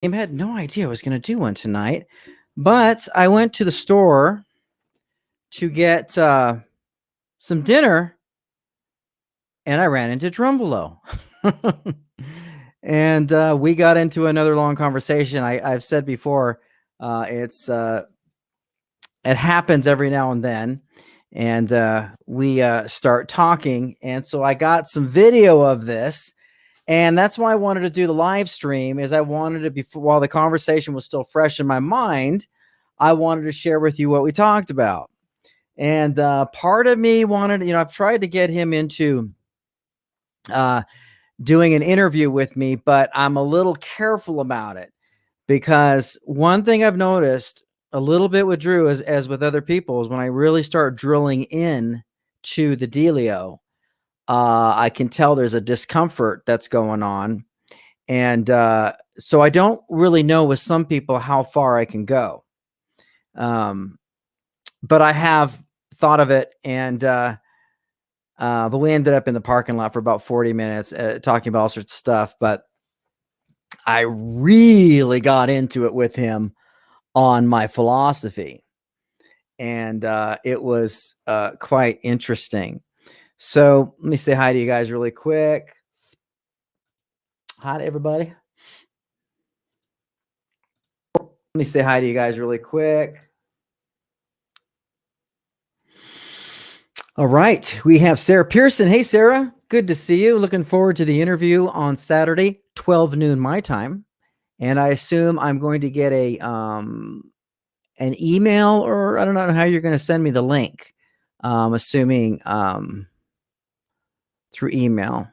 had no idea I was going to do one tonight, but I went to the store to get some dinner, and I ran into Drunvalo. And we got into another long conversation. I've said before, it happens every now and then, and we start talking, and so I got some video of this. And that's why I wanted to do the live stream, is I wanted to be, while the conversation was still fresh in my mind, I wanted to share with you what we talked about. And part of me wanted, I've tried to get him into doing an interview with me, but I'm a little careful about it, because one thing I've noticed a little bit with Drew, as with other people, is when I really start drilling in to the dealio, I can tell there's a discomfort that's going on. And so I don't really know with some people how far I can go. But I have thought of it, and but we ended up in the parking lot for about 40 minutes talking about all sorts of stuff. But I really got into it with him on my philosophy, and it was quite interesting. So let me say hi to you guys really quick. Hi to everybody. Let me say hi to you guys really quick. All right. We have Sarah Pearson. Hey, Sarah. Good to see you. Looking forward to the interview on Saturday, 12 noon my time. And I assume I'm going to get an email, or I don't know how you're going to send me the link. Assuming through email.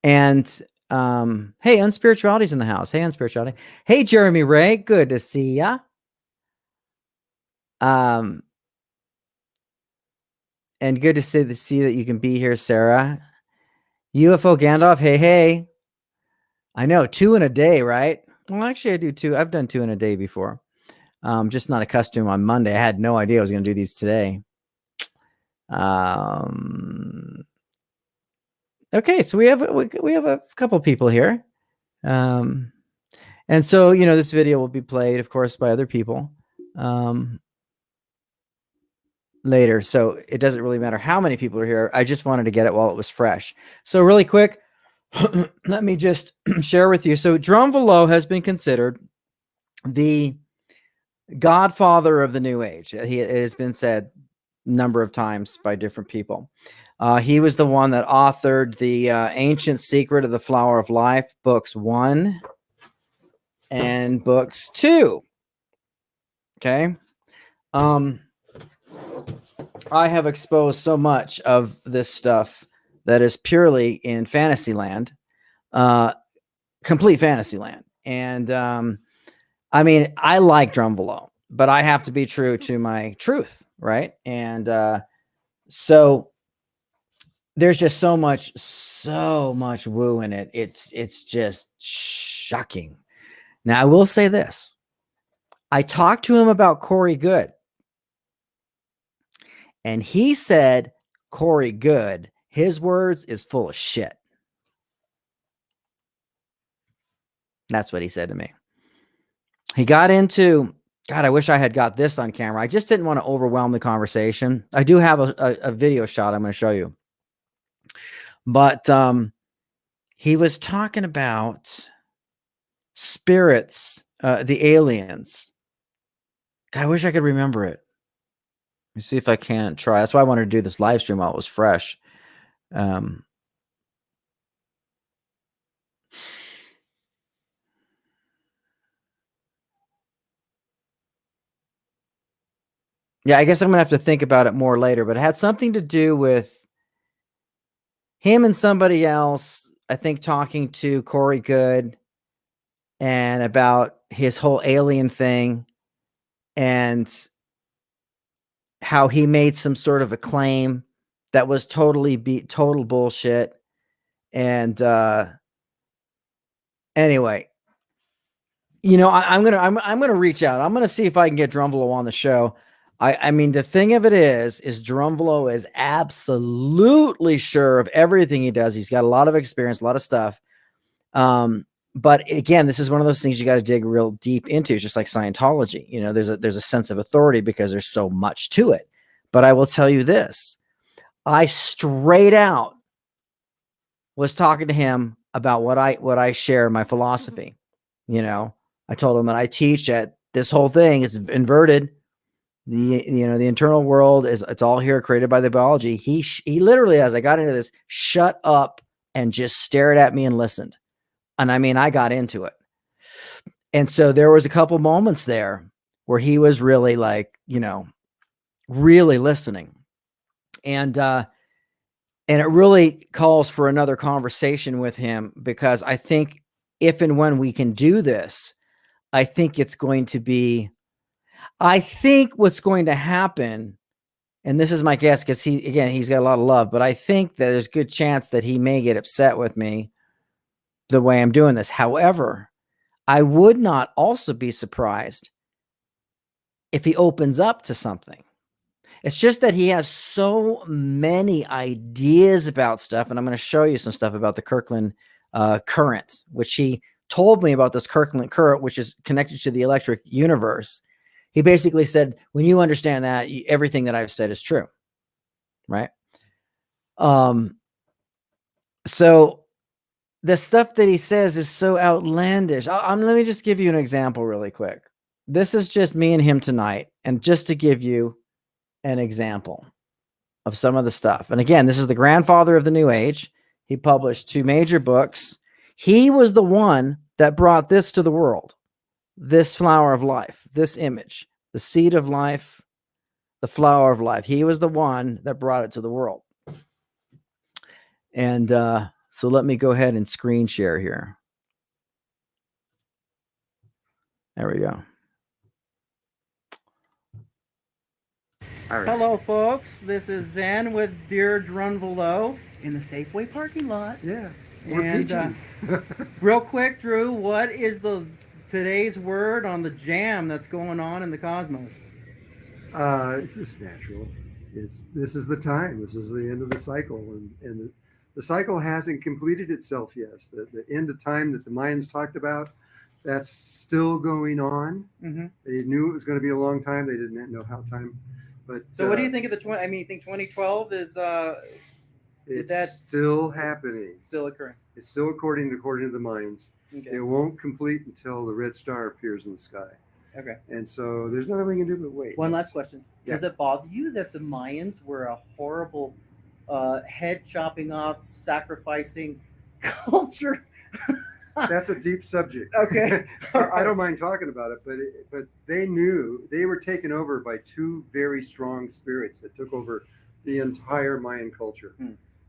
And hey, Unspirituality's in the house. Hey, Unspirituality. Hey, Jeremy Ray. Good to see ya. And good to see that you can be here, Sarah. UFO Gandalf. Hey. I know, 2 in a day, right? Well, actually, I do 2. I've done 2 in a day before. Just not accustomed on Monday. I had no idea I was going to do these today. Okay, so we have a couple people here. And so, this video will be played, of course, by other people later. So it doesn't really matter how many people are here. I just wanted to get it while it was fresh. So really quick, let me just share with you. So Drunvalo has been considered the godfather of the New Age. It has been said a number of times by different people. He was the one that authored the Ancient Secret of the Flower of Life, books 1 and books 2. Okay. I have exposed so much of this stuff that is purely in fantasy land, complete fantasy land. And I mean, I like Drunvalo, but I have to be true to my truth, right? And so there's just so much woo in it. It's just shocking. Now, I will say this. I talked to him about Corey Good, and he said Corey Good, his words, is full of shit. That's what he said to me. He got into, God, I wish I had got this on camera. I just didn't want to overwhelm the conversation. I do have a video shot I'm going to show you. But he was talking about spirits, the aliens. God, I wish I could remember it. Let me see if I can't try. That's why I wanted to do this live stream while it was fresh. Yeah, I guess I'm going to have to think about it more later, but it had something to do with him and somebody else, I think, talking to Corey Good and about his whole alien thing, and how he made some sort of a claim that was total bullshit. And anyway, I'm gonna reach out. I'm gonna see if I can get Drunvalo on the show. I mean, the thing of it is Drunvalo is absolutely sure of everything he does. He's got a lot of experience, a lot of stuff. But again, this is one of those things you got to dig real deep into. It's just like Scientology. You know, there's a sense of authority because there's so much to it. But I will tell you this. I straight out was talking to him about what I share, my philosophy. You know, I told him that I teach that this whole thing is inverted. The internal world it's all here created by the biology. He literally, as I got into this, shut up and just stared at me and listened. And I mean, I got into it. And so there was a couple moments there where he was really like, really listening. And it really calls for another conversation with him, because I think if and when we can do this, I think what's going to happen, and this is my guess, because he's got a lot of love, but I think that there's a good chance that he may get upset with me the way I'm doing this. However, I would not also be surprised if he opens up to something. It's just that he has so many ideas about stuff, and I'm going to show you some stuff about the Kirkland current, which he told me about. This Kirkland current, which is connected to the electric universe. He basically said, when you understand that, everything that I've said is true, right? So the stuff that he says is so outlandish. Let me just give you an example really quick. This is just me and him tonight, and just to give you an example of some of the stuff. And again, this is the grandfather of the New Age. He published 2 major books. He was the one that brought this to the world. This flower of life, this image, the seed of life, the flower of life. He was the one that brought it to the world. And so let me go ahead and screen share here. There we go. All right. Hello, folks. This is Zzenn with Dear Drunvalo in the Safeway parking lot. Yeah. And real quick, Drew, what is today's word on the jam that's going on in the cosmos? It's just natural. This is the time. This is the end of the cycle, and the cycle hasn't completed itself yet. The end of time that the Mayans talked about, that's still going on. Mm-hmm. They knew it was going to be a long time. They didn't know how time. But so, what do you think of you think 2012 is? It's still happening. Still occurring. It's still according to the Mayans. Okay. It won't complete until the red star appears in the sky. Okay. And so there's nothing we can do but wait. One last question. Yeah. Does it bother you that the Mayans were a horrible head chopping off, sacrificing culture? That's a deep subject. Okay. I don't mind talking about it, but they knew they were taken over by 2 very strong spirits that took over the entire Mayan culture.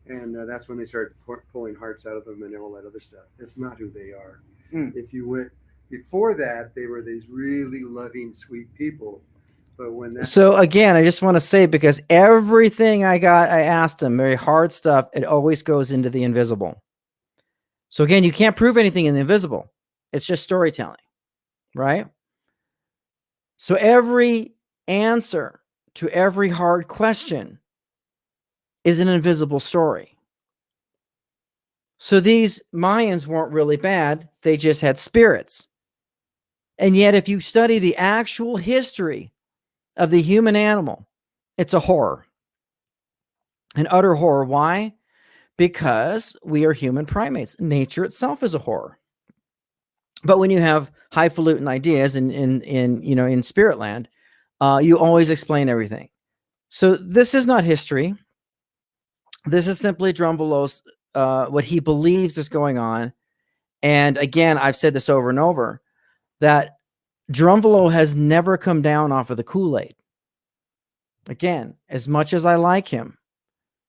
And that's when they started pulling hearts out of them and all that other stuff. That's not who they are. If you went before that, they were these really loving, sweet people. But when so again, I just want to say, because everything I asked him, very hard stuff, it always goes into the invisible. So again, you can't prove anything in the invisible. It's just storytelling, right? So every answer to every hard question is an invisible story. So these Mayans weren't really bad. They just had spirits. And yet, if you study the actual history of the human animal, it's a horror. An utter horror. Why? Because we are human primates. Nature itself is a horror. But when you have highfalutin ideas in spirit land, you always explain everything. So this is not history. This is simply Drunvalo's what he believes is going on. And again, I've said this over and over, that Drunvalo has never come down off of the Kool-Aid. Again, as much as I like him,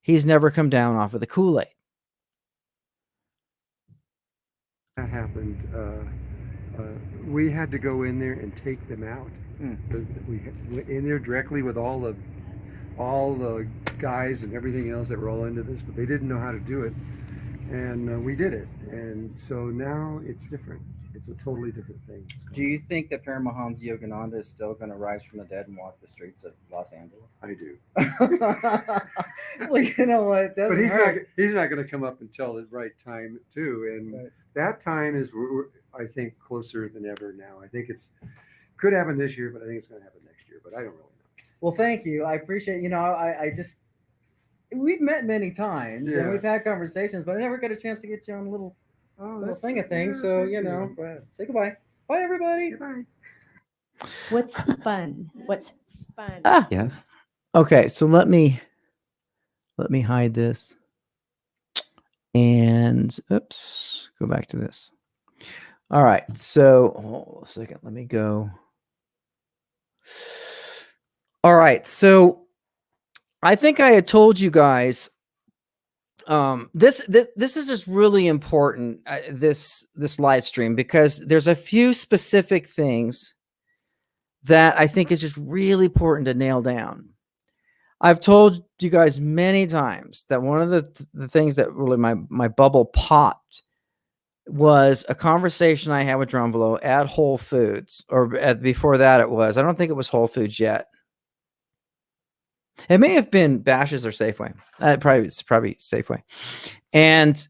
he's never come down off of the Kool-Aid. That happened. We had to go in there and take them out. We went in there directly with all the guys and everything else that were all into this, but they didn't know how to do it. And we did it. And so now it's different. It's a totally different thing. Do you think that Paramahansa Yogananda is still going to rise from the dead and walk the streets of Los Angeles? I do. Well, you know what? But he's not going to come up until the right time too, and Right. that time is I think closer than ever now. I think it's could happen this year, but I think it's going to happen next year. But I don't really know. Well, thank you. I appreciate. I just we've met many times and Yeah. we've had conversations, but I never got a chance to get you on a little That's thing of things. yeah, So thank you. go ahead. Say goodbye. Bye, everybody. Goodbye. What's fun? What's fun? Ah, Yes. okay. So let me hide this, and oops, go back to this. All right. So hold on a second. Let me go. All right. So I think I had told you guys. This is just really important. This live stream, because there's a few specific things that I think is just really important to nail down. I've told you guys many times that one of the things that really my bubble popped was a conversation I had with Drunvalo at Whole Foods, or before that it was. I don't think it was Whole Foods yet. It may have been Bash's or Safeway. It's probably Safeway. And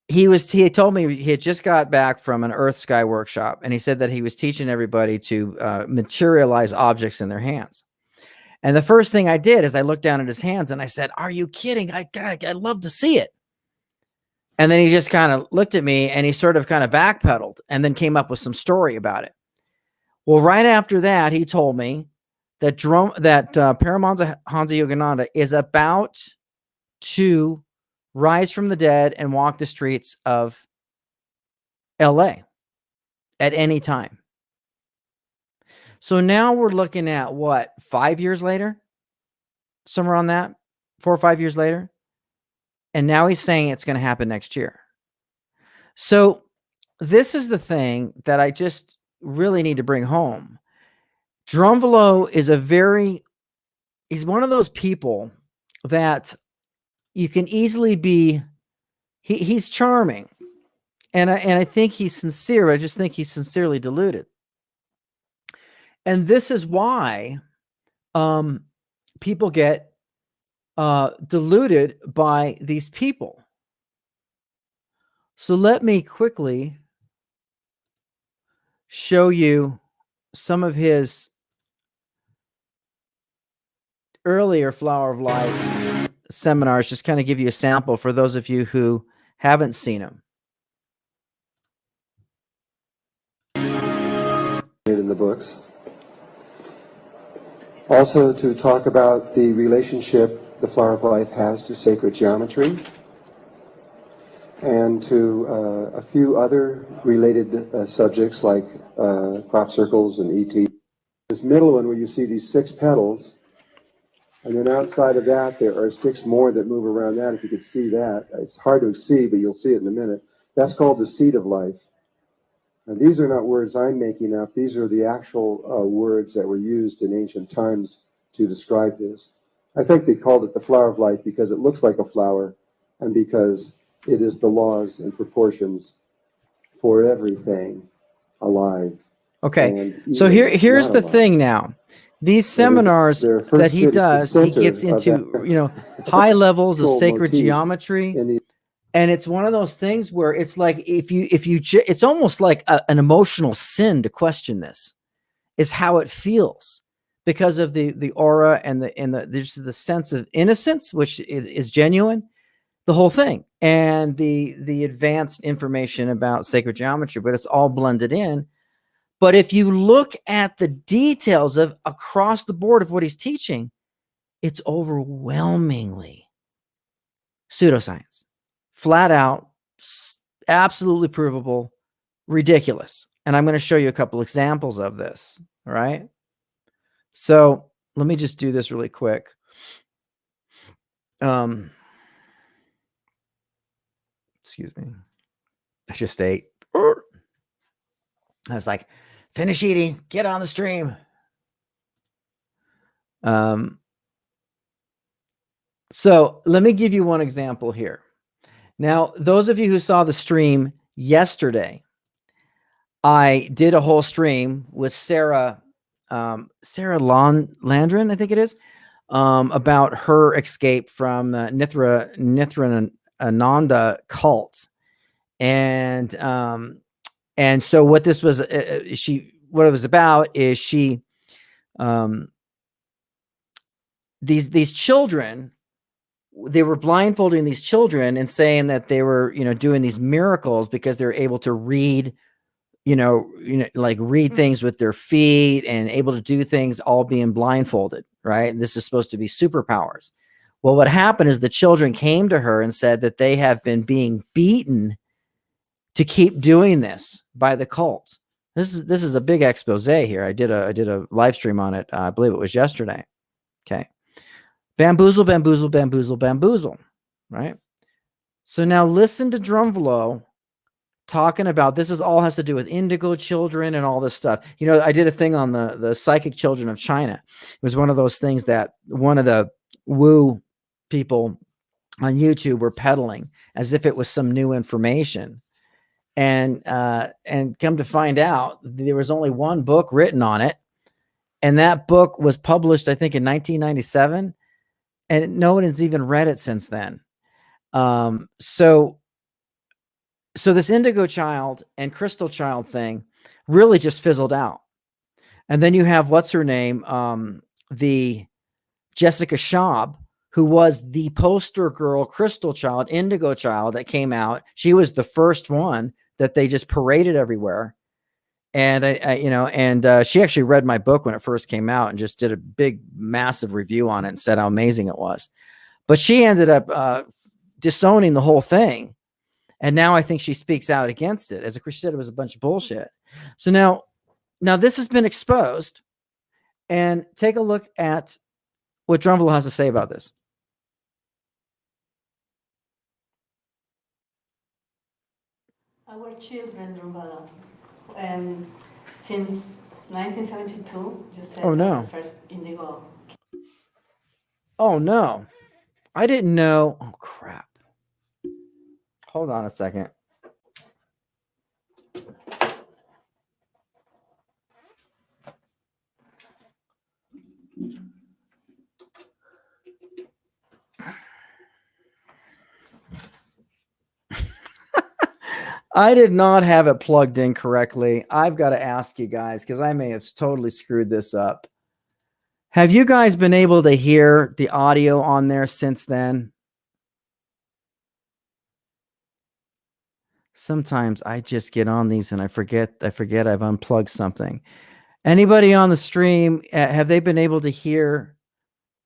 he had told me he had just got back from an Earth Sky workshop, and he said that he was teaching everybody to materialize objects in their hands. And the first thing I did is I looked down at his hands and I said, "Are you kidding? I'd love to see it." And then he just kind of looked at me and he sort of kind of backpedaled and then came up with some story about it. Well, right after that, he told me that Paramahansa Yogananda is about to rise from the dead and walk the streets of LA at any time. So now we're looking at what, 5 years later? Somewhere on that, 4 or 5 years later. And now he's saying it's going to happen next year. So this is the thing that I just really need to bring home. Drunvalo is he's one of those people that you can easily be, he's charming. And I think he's sincere. I just think he's sincerely deluded. And this is why people get deluded by these people. So let me quickly show you some of his earlier Flower of Life seminars, just kind of give you a sample for those of you who haven't seen them. In the books. Also to talk about the relationship the Flower of Life has to sacred geometry, and to a few other related subjects like crop circles and ET. This middle one where you see these 6 petals, and then outside of that there are 6 more that move around that. If you could see that. It's hard to see, but you'll see it in a minute. That's called the seed of life. And these are not words I'm making up. These are the actual words that were used in ancient times to describe this. I think they called it the flower of life because it looks like a flower and because it is the laws and proportions for everything alive. Okay, so here's the thing now. These seminars that he does, he gets into, high levels of sacred geometry. And it's one of those things where it's like, it's almost like an emotional sin to question this, is how it feels, because of the aura and there's the sense of innocence, which is genuine, the whole thing, and the advanced information about sacred geometry, but it's all blended in. But if you look at the details of across the board of what he's teaching, it's overwhelmingly pseudoscience. Flat out, absolutely provable, ridiculous. And I'm going to show you a couple examples of this. All right. So let me just do this really quick. Excuse me. I just ate. I was like, finish eating, get on the stream. So let me give you one example here. Now, those of you who saw the stream yesterday, I did a whole stream with Sarah Landron, I think it is, about her escape from Nithyananda cult. And so what this was, what it was about is these children, they were blindfolding these children and saying that they were, doing these miracles because they're able to read, like read things with their feet and able to do things all being blindfolded, right? And this is supposed to be superpowers. Well, what happened is the children came to her and said that they have been being beaten to keep doing this by the cult. This is a big expose here. I did a live stream on it. I believe it was yesterday. Okay. Bamboozle, bamboozle, bamboozle, bamboozle. Right. So now listen to Drunvalo talking about this. Is all has to do with indigo children and all this stuff. I did a thing on the psychic children of China. It was one of those things that one of the woo people on YouTube were peddling as if it was some new information. And come to find out, there was only one book written on it. And that book was published, I think, in 1997. And no one has even read it since then. So this indigo child and crystal child thing really just fizzled out. And then you have, what's her name? The Jessica Schaub, who was the poster girl, crystal child, indigo child that came out. She was the first one that they just paraded everywhere. And she actually read my book when it first came out and just did a big, massive review on it and said how amazing it was. But she ended up disowning the whole thing. And now I think she speaks out against it. As she said, it was a bunch of bullshit. So now this has been exposed. And take a look at what Drunvalo has to say about this. Our children, Drunvalo, since 1972, you said Oh, no. the first indigo. Oh, no. I didn't know. Oh, crap. Hold on a second. I did not have it plugged in correctly. I've got to ask you guys, because I may have totally screwed this up. Have you guys been able to hear the audio on there since then? Sometimes I just get on these and I forget I've unplugged something. Anybody on the stream, have they been able to hear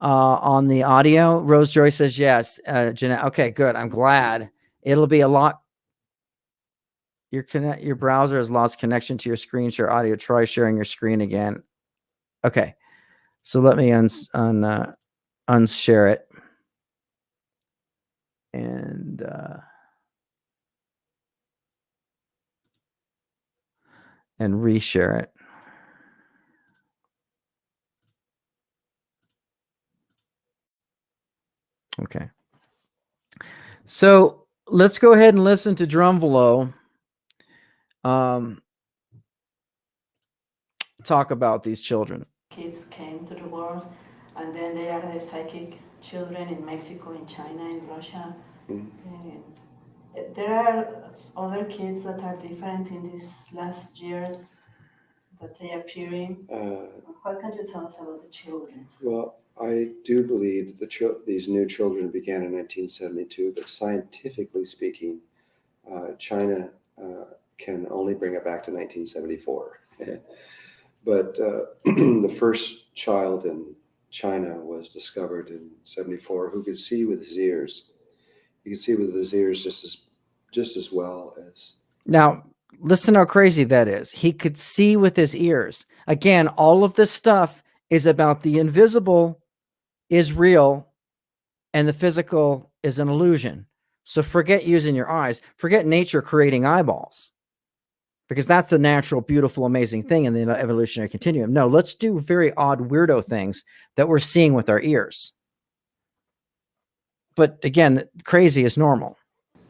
on the audio? Rose Joy says yes. Jeanette, okay, good. I'm glad. It'll be a lot. Your browser has lost connection to your screen share audio. Try sharing your screen again. Okay. So let me unshare it. And reshare it. Okay. So let's go ahead and listen to Drunvalo talk about these children. Kids came to the world, and then they are the psychic children in Mexico, in China, in Russia. And there are other kids that are different in these last years that they are appearing. What can you tell us about the children? Well, I do believe that these new children began in 1972, but scientifically speaking, China can only bring it back to 1974. But the first child in China was discovered in 74 who could see with his ears. He could see with his ears just as well as. Now, listen how crazy that is. He could see with his ears. Again, all of this stuff is about the invisible is real and the physical is an illusion. So forget using your eyes. Forget nature creating eyeballs, because that's the natural, beautiful, amazing thing in the evolutionary continuum. No, let's do very odd, weirdo things that we're seeing with our ears. But again, crazy is normal.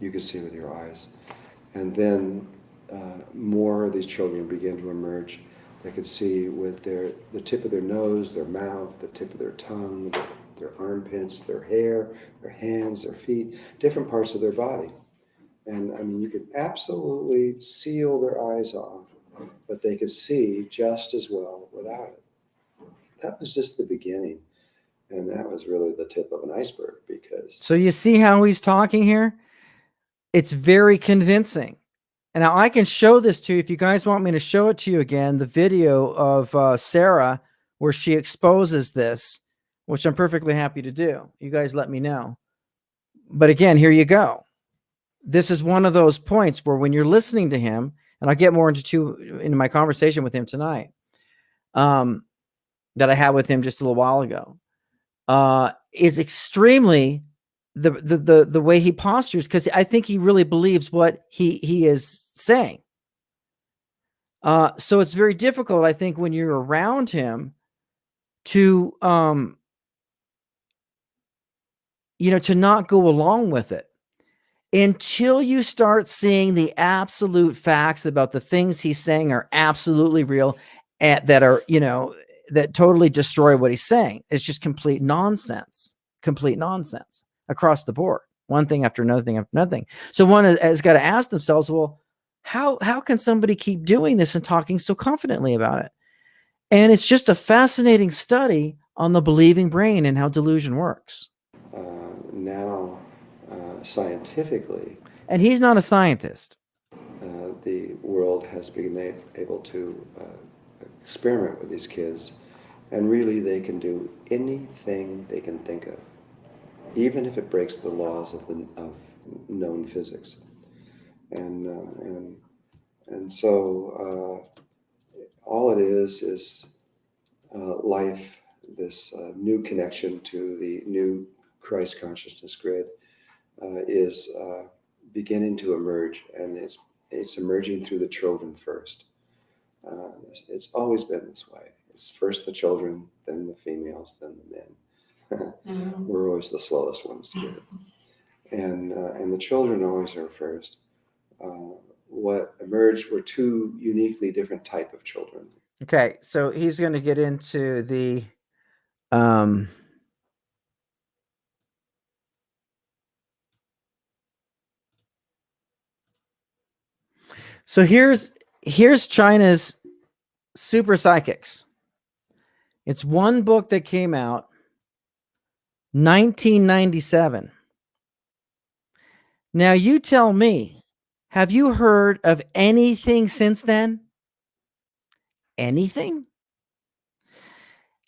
You could see with your eyes. And then more of these children began to emerge. They could see with the tip of their nose, their mouth, the tip of their tongue, their armpits, their hair, their hands, their feet, different parts of their body. And I mean, you could absolutely seal their eyes off, but they could see just as well without it. That was just the beginning. And that was really the tip of an iceberg because. So you see how he's talking here? It's very convincing. And now I can show this to you if you guys want me to show it to you again, the video of Sarah where she exposes this, which I'm perfectly happy to do. You guys let me know. But again, here you go. This is one of those points where when you're listening to him, and I'll get more into my conversation with him tonight, that I had with him just a little while ago, is extremely the way he postures, because I think he really believes what he is saying. So it's very difficult, I think, when you're around him to to not go along with it until you start seeing the absolute facts about the things he's saying are absolutely real, and that are, that totally destroy what he's saying. It's just complete nonsense across the board. One thing after another thing after another thing. So one has got to ask themselves, well, how can somebody keep doing this and talking so confidently about it? And it's just a fascinating study on the believing brain and how delusion works. Now, scientifically, and he's not a scientist. The world has been able to experiment with these kids, and really they can do anything they can think of, even if it breaks the laws of known physics. And so all it is life, this new connection to the new Christ consciousness grid is beginning to emerge, and it's emerging through the children first. It's always been this way. It's first the children, then the females, then the men. Mhm. We're always the slowest ones to get it. And the children always are first. What emerged were two uniquely different type of children. Okay, so he's going to get into the so here's China's super psychics. It's one book that came out 1997. Now you tell me, have you heard of anything since then? Anything?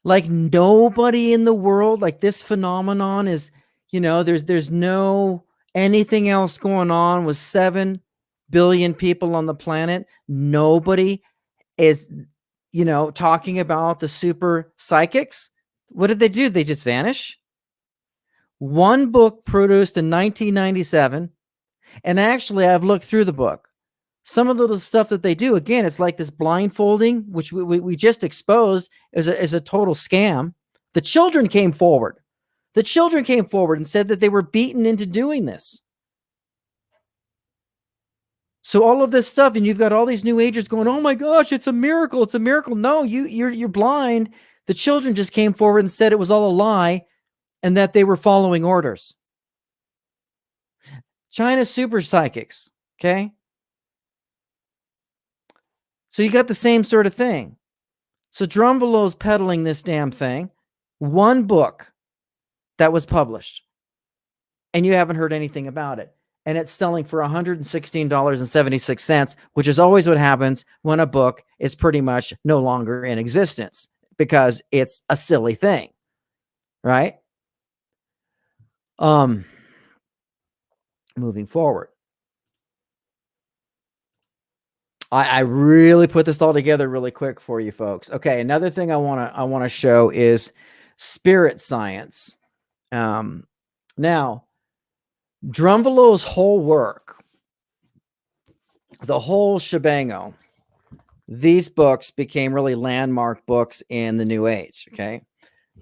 Like nobody in the world, like this phenomenon is, there's no anything else going on with 7 billion people on the planet. Nobody is, talking about the super psychics. What did they do? They just vanish. One book produced in 1997. And actually, I've looked through the book. Some of the stuff that they do, again, it's like this blindfolding, which we just exposed is a total scam. The children came forward. The children came forward and said that they were beaten into doing this. So all of this stuff, and you've got all these new agers going, oh my gosh, it's a miracle. It's a miracle. No, you're blind. The children just came forward and said it was all a lie and that they were following orders. China's super psychics, okay? So you got the same sort of thing. So Drunvalo's peddling this damn thing. One book that was published. And you haven't heard anything about it. And it's selling for $116.76, which is always what happens when a book is pretty much no longer in existence, because it's a silly thing, right? Moving forward. I really put this all together really quick for you folks. Okay, another thing I want to show is spirit science. Now, Drunvalo's whole work, the whole shebango, these books became really landmark books in the New Age. Okay,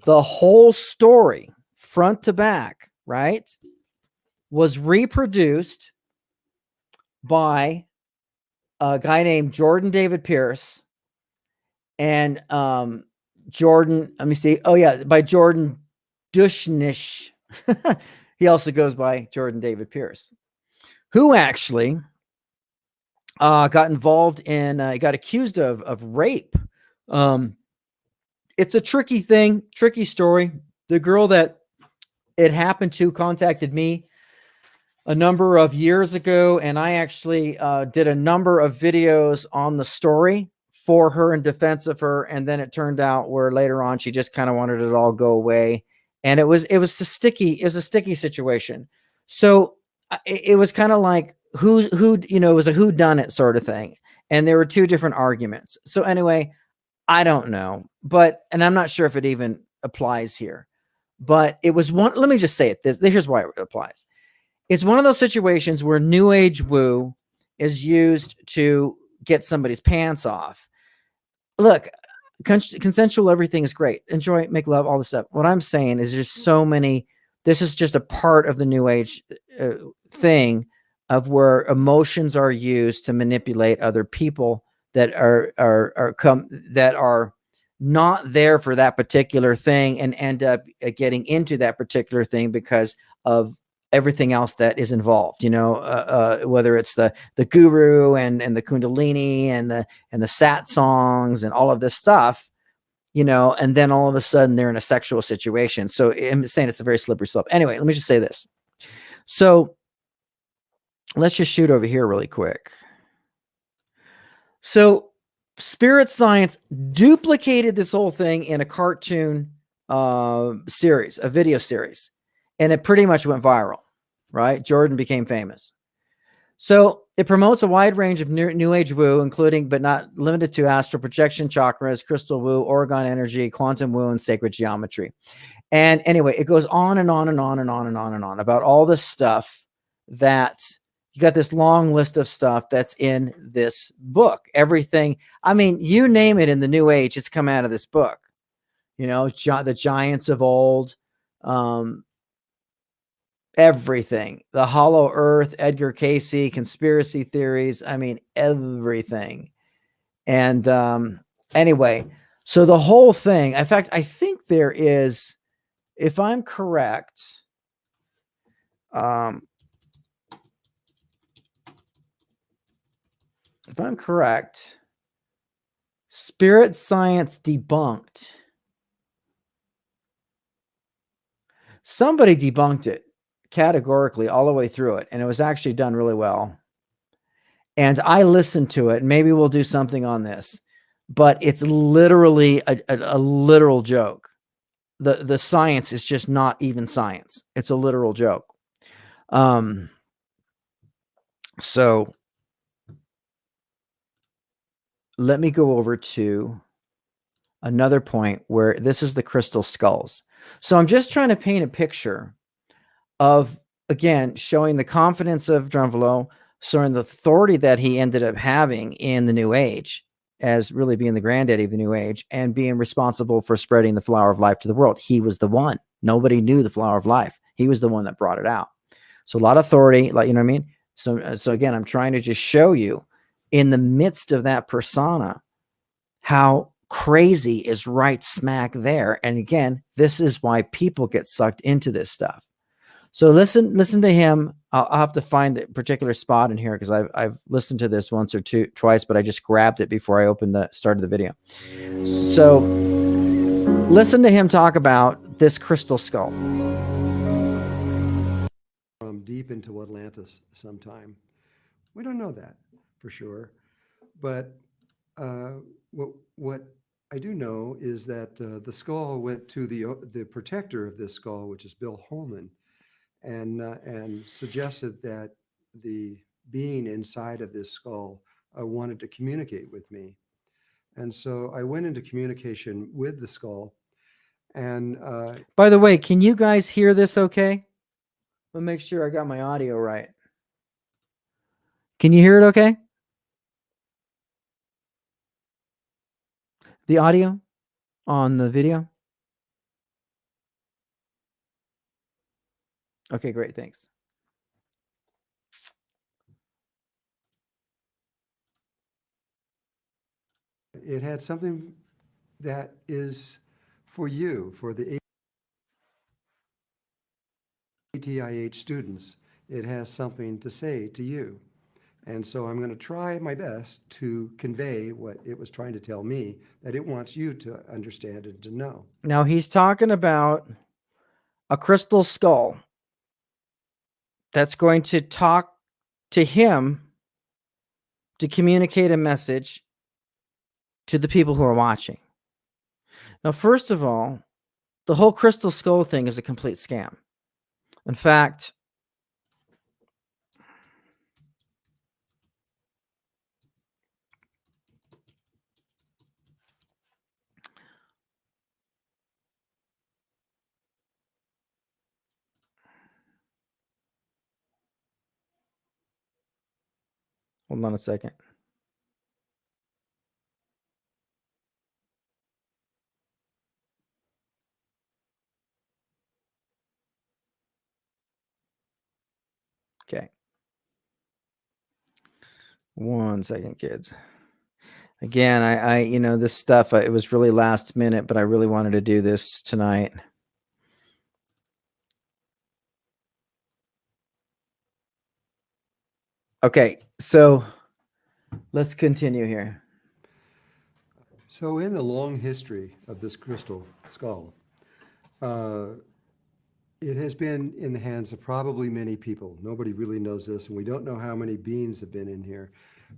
the whole story, front to back, right, was reproduced by a guy named Jordan David Pierce and Jordan, let me see. Oh yeah, by Jordan Dushnish. He also goes by Jordan David Pierce, who actually got involved in, got accused of rape. It's a tricky thing, tricky story. The girl that it happened to contacted me a number of years ago, and I actually did a number of videos on the story for her in defense of her. And then it turned out where later on she just kind of wanted it all go away, and it was a sticky situation. So it was kind of like who it was a who done it sort of thing, and there were two different arguments. So anyway, I don't know, and I'm not sure if it even applies here, but it was one. Let me just say it. Here's why it applies. It's one of those situations where New Age woo is used to get somebody's pants off. Look, consensual everything is great. Enjoy, make love, all this stuff. What I'm saying is there's so many. This is just a part of the New Age thing of where emotions are used to manipulate other people that are not there for that particular thing and end up getting into that particular thing because of everything else that is involved, whether it's the guru and the kundalini and the sat songs and all of this stuff, and then all of a sudden they're in a sexual situation. So I'm saying it's a very slippery slope. Anyway, let me just say this. So let's just shoot over here really quick. So Spirit Science duplicated this whole thing in a cartoon series, a video series, and it pretty much went viral, right? Jordan became famous. So it promotes a wide range of new age woo, including but not limited to astral projection, chakras, crystal woo, Oregon energy, quantum woo, and sacred geometry. And anyway, it goes on and on and on and on and on and on about all this stuff that you got, this long list of stuff that's in this book. Everything, I mean, you name it in the New Age, it's come out of this book. The giants of old, everything, the hollow earth, Edgar Cayce, conspiracy theories. I mean, everything. And anyway, so the whole thing, in fact, I think there is, if I'm correct, Spirit Science Debunked. Somebody debunked it categorically all the way through it, and it was actually done really well. And I listened to it. Maybe we'll do something on this, but it's literally a literal joke. The science is just not even science. It's a literal joke. So let me go over to another point where this is the crystal skulls. So I'm just trying to paint a picture of, again, showing the confidence of Drunvalo, showing the authority that he ended up having in the New Age as really being the granddaddy of the New Age and being responsible for spreading the flower of life to the world. He was the one. Nobody knew the flower of life. He was the one that brought it out. So a lot of authority, like, you know what I mean? So again, I'm trying to just show you in the midst of that persona, how crazy is right smack there. And again, this is why people get sucked into this stuff. So listen to him. I'll have to find the particular spot in here because I've listened to this once or twice, but I just grabbed it before I started the video. So listen to him talk about this crystal skull. From deep into Atlantis sometime. We don't know that for sure. But what I do know is that the skull went to the protector of this skull, which is Bill Holman, and suggested that the being inside of this skull wanted to communicate with me. And so I went into communication with the skull. And by the way, can you guys hear this okay? Let me make sure I got my audio right. Can you hear it okay? The audio on the video? Okay, great. Thanks. it had something that is for you, for the ATIH students. It has something to say to you. And so I'm going to try my best to convey what it was trying to tell me, that it wants you to understand and to know. Now he's talking about a crystal skull that's going to talk to him to communicate a message to the people who are watching. Now, first of all, the whole crystal skull thing is a complete scam. In fact, hold on a second. Okay. 1 second, kids. Again, I this stuff, it was really last minute, but I really wanted to do this tonight. Okay, so let's continue here. So in the long history of this crystal skull, it has been in the hands of probably many people. Nobody really knows this, and we don't know how many beings have been in here.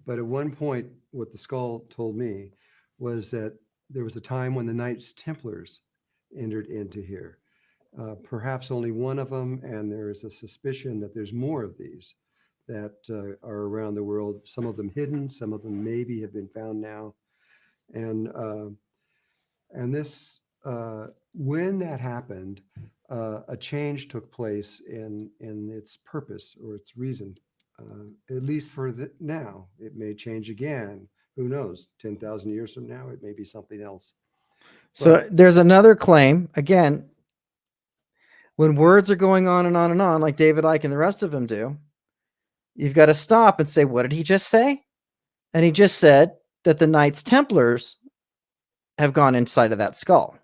But at one point, what the skull told me was that there was a time when the Knights Templars entered into here. Perhaps only one of them, and there is a suspicion that there's more of these that are around the world, some of them hidden, some of them maybe have been found now. And this, when that happened, a change took place in its purpose or its reason, at least for now. It may change again. Who knows? 10,000 years from now, it may be something else. So there's another claim. Again, when words are going on and on and on, like David Icke and the rest of them do, you've got to stop and say, what did he just say? And he just said that the Knights Templars have gone inside of that skull.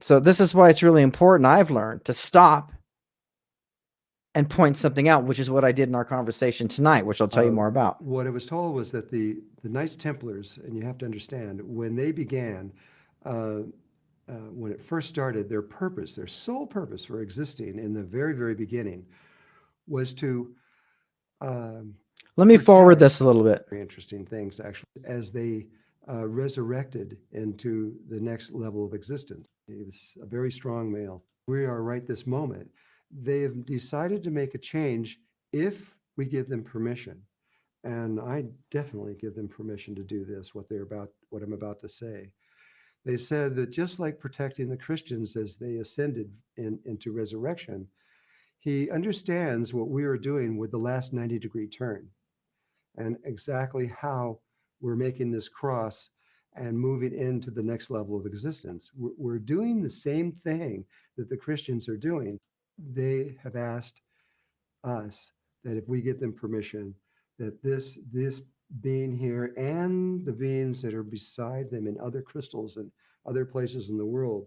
So this is why it's really important, I've learned, to stop and point something out, which is what I did in our conversation tonight, which I'll tell you more about. What I was told was that the Knights Templars, and you have to understand, when they began, when it first started, their purpose, their sole purpose for existing in the very, very beginning was to let me forward this a little bit. Very interesting things, actually, as they resurrected into the next level of existence. He was a very strong male. We are right this moment. They have decided to make a change if we give them permission. And I definitely give them permission to do this, what I'm about to say. They said that just like protecting the Christians as they ascended into resurrection, he understands what we are doing with the last 90-degree turn and exactly how we're making this cross and moving into the next level of existence. We're doing the same thing that the Christians are doing. They have asked us that if we give them permission, that this being here and the beings that are beside them in other crystals and other places in the world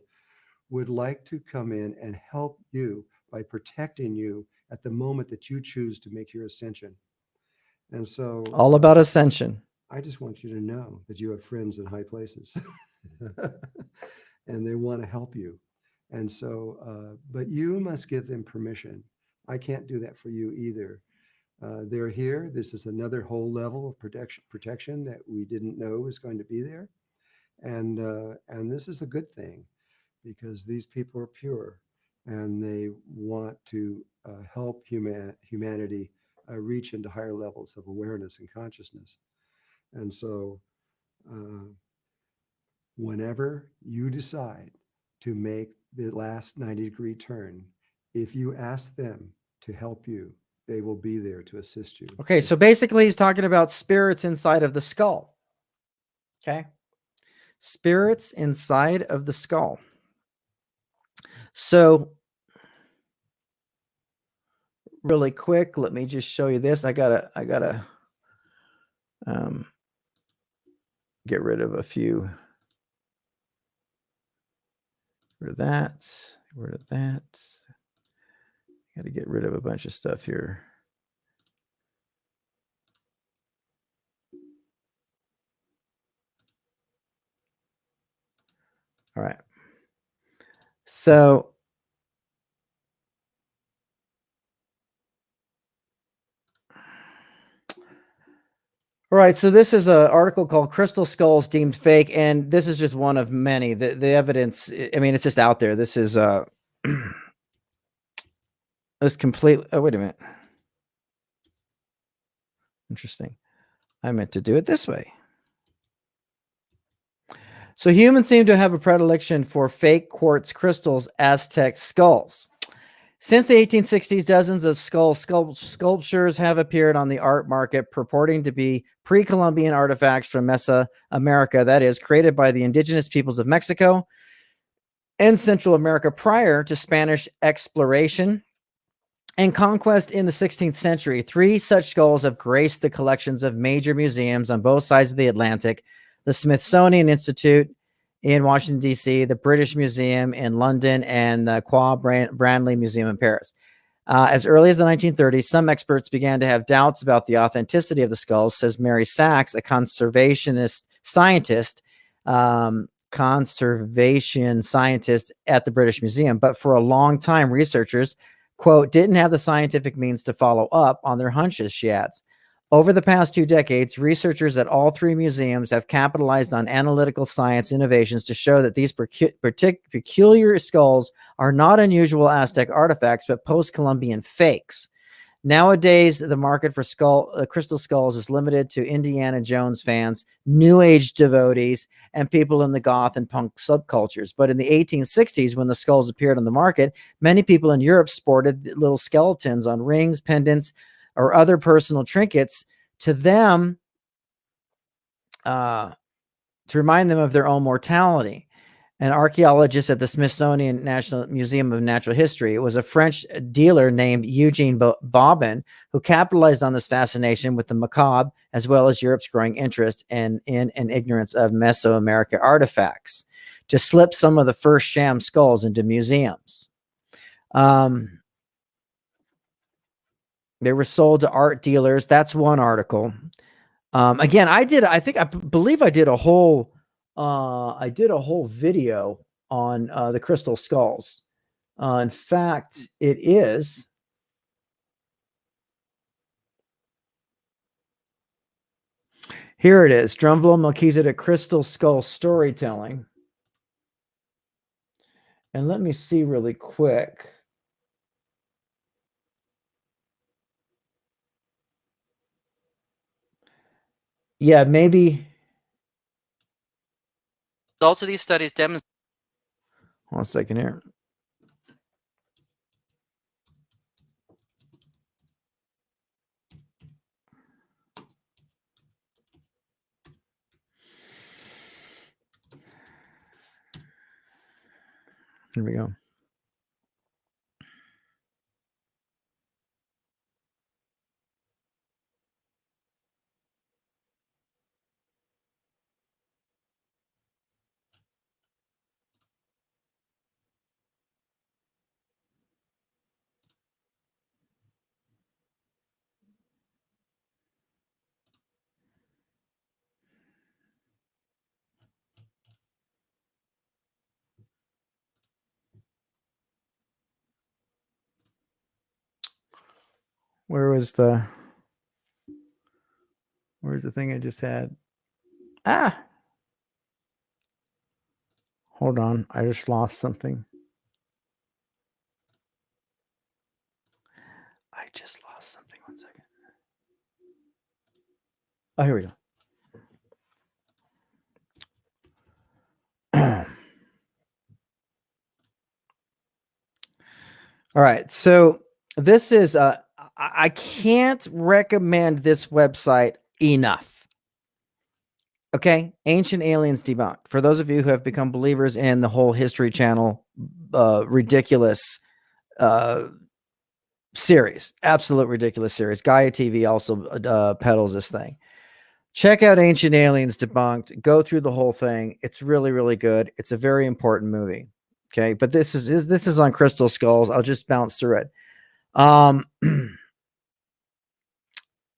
would like to come in and help you by protecting you at the moment that you choose to make your ascension. And so all about ascension. I just want you to know that you have friends in high places and they want to help you. And so, but you must give them permission. I can't do that for you either. They're here. This is another whole level of protection that we didn't know was going to be there. And this is a good thing because these people are pure and they want to help humanity reach into higher levels of awareness and consciousness. And so whenever you decide to make the last 90-degree turn, if you ask them to help you, they will be there to assist you. Okay, so basically he's talking about spirits inside of the skull. Okay. Spirits inside of the skull. So really quick, let me just show you this. I gotta Get rid of a few. Rid of that. Rid of that. Got to get rid of a bunch of stuff here. All right. So all right, so this is an article called "Crystal Skulls Deemed Fake," and this is just one of many. The evidence, I mean, it's just out there. This is this complete. Oh, wait a minute. Interesting. I meant to do it this way. So humans seem to have a predilection for fake quartz crystals, Aztec skulls. Since the 1860s, dozens of sculptures have appeared on the art market purporting to be pre-Columbian artifacts from Mesoamerica, that is, created by the indigenous peoples of Mexico and Central America prior to Spanish exploration and conquest in the 16th century. 3 such skulls have graced the collections of major museums on both sides of the Atlantic: the Smithsonian Institute in Washington, D.C., the British Museum in London, and the Croix Branly Museum in Paris. As early as the 1930s, some experts began to have doubts about the authenticity of the skulls, says Mary Sachs, a conservation scientist at the British Museum. But for a long time, researchers, quote, didn't have the scientific means to follow up on their hunches, she adds. Over the past 2 decades, researchers at all 3 museums have capitalized on analytical science innovations to show that these peculiar skulls are not unusual Aztec artifacts, but post-Columbian fakes. Nowadays, the market for crystal skulls is limited to Indiana Jones fans, New Age devotees, and people in the goth and punk subcultures. But in the 1860s, when the skulls appeared on the market, many people in Europe sported little skeletons on rings, pendants, or other personal trinkets to them to remind them of their own mortality. An archaeologist at the Smithsonian National Museum of Natural History, it was a French dealer named Eugene Bobbin who capitalized on this fascination with the macabre, as well as Europe's growing interest in and ignorance of Mesoamerican artifacts, to slip some of the first sham skulls into museums. They were sold to art dealers. That's one article. Again, I believe I did a whole video on the crystal skulls. In fact, it is. Here it is. Drunvalo Melchizedek crystal skull storytelling. And let me see really quick. Yeah, maybe. Results of these studies demonstrate. Hold on a second here. Here we go. Where's the thing I just had? Hold on. I just lost something. I just lost something. 1 second. Oh, here we go. All right. So this is I can't recommend this website enough. Okay. Ancient Aliens Debunked. For those of you who have become believers in the whole History Channel ridiculous series, absolute ridiculous series. Gaia TV also peddles this thing. check out Ancient Aliens Debunked. Go through the whole thing. It's really, really good. It's a very important movie. Okay, but this is on crystal skulls. I'll just bounce through it.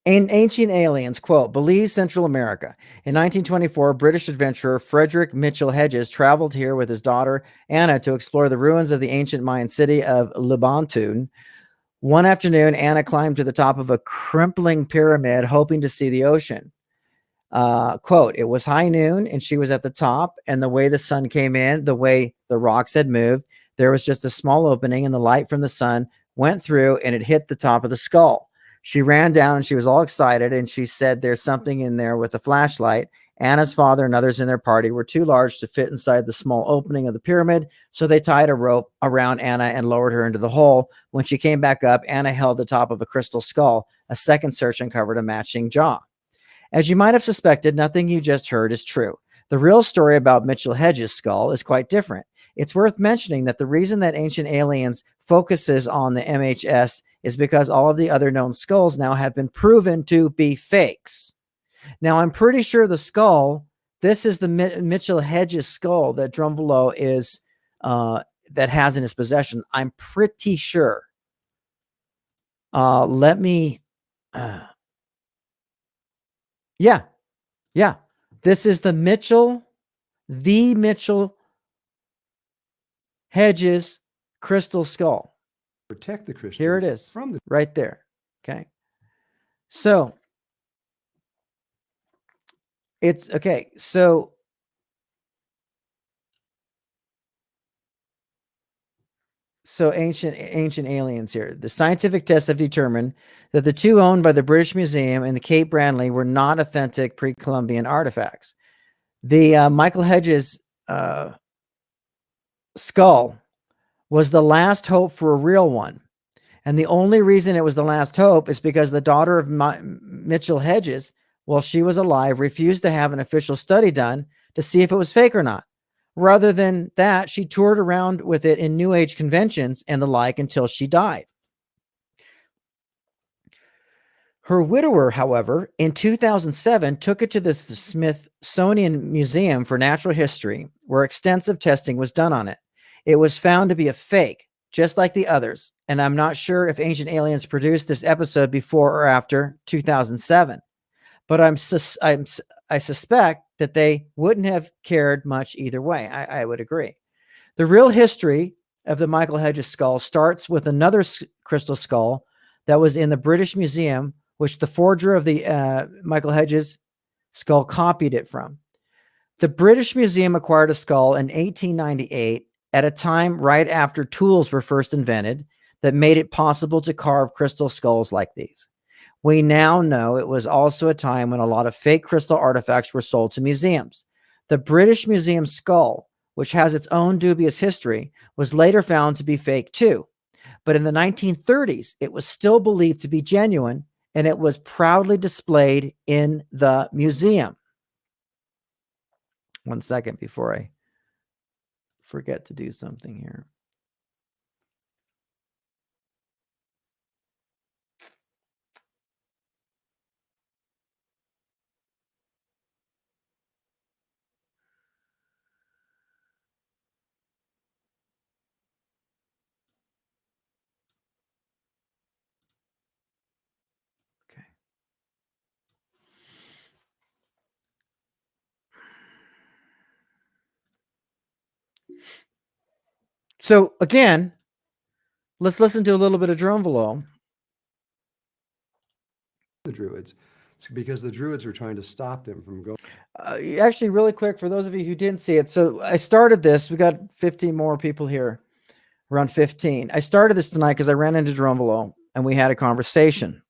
In Ancient Aliens, quote, Belize, Central America. In 1924, British adventurer Frederick Mitchell Hedges traveled here with his daughter Anna to explore the ruins of the ancient Mayan city of Lubantun. One afternoon, Anna climbed to the top of a crumbling pyramid, hoping to see the ocean. Quote, it was high noon and she was at the top, and the way the sun came in, the way the rocks had moved, there was just a small opening and the light from the sun went through and it hit the top of the skull. She ran down and she was all excited and she said there's something in there with a flashlight. Anna's father and others in their party were too large to fit inside the small opening of the pyramid, so they tied a rope around Anna and lowered her into the hole. When she came back up, Anna held the top of a crystal skull. A second search uncovered a matching jaw. As you might have suspected, nothing you just heard is true. The real story about Mitchell Hedges' skull is quite different. It's worth mentioning that the reason that Ancient Aliens focuses on the MHS is because all of the other known skulls now have been proven to be fakes. Now, I'm pretty sure the skull, this is the Mitchell Hedges skull that Drunvalo is, that has in his possession. I'm pretty sure. Let me, yeah. This is the Mitchell Hedges crystal skull. Protect the Christians. Here it is, from the right there. Okay. So it's okay. So ancient aliens here. The scientific tests have determined that the two owned by the British Museum and the Cape Brandley were not authentic pre-Columbian artifacts. The Michael Hedges skull was the last hope for a real one. And the only reason it was the last hope is because the daughter of Mitchell Hedges, while she was alive, refused to have an official study done to see if it was fake or not. Rather than that, she toured around with it in New Age conventions and the like until she died. Her widower, however, in 2007, took it to the Smithsonian Museum for Natural History, where extensive testing was done on it. It was found to be a fake, just like the others, and I'm not sure if Ancient Aliens produced this episode before or after 2007, but I suspect that they wouldn't have cared much either way. I would agree. The real history of the Michael Hedges skull starts with another crystal skull that was in the British Museum, which the forger of the Michael Hedges skull copied it from. The British Museum acquired a skull in 1898 at a time right after tools were first invented that made it possible to carve crystal skulls like these. We now know it was also a time when a lot of fake crystal artifacts were sold to museums. The British Museum skull, which has its own dubious history, was later found to be fake too. But in the 1930s, it was still believed to be genuine, and it was proudly displayed in the museum. One second before I forget to do something here. Okay. So again, let's listen to a little bit of Drunvalo. the Druids, because the Druids were trying to stop them from going. Actually, really quick, for those of you who didn't see it. So I started this. We got 15 more people here, around 15. I started this tonight because I ran into Drunvalo and we had a conversation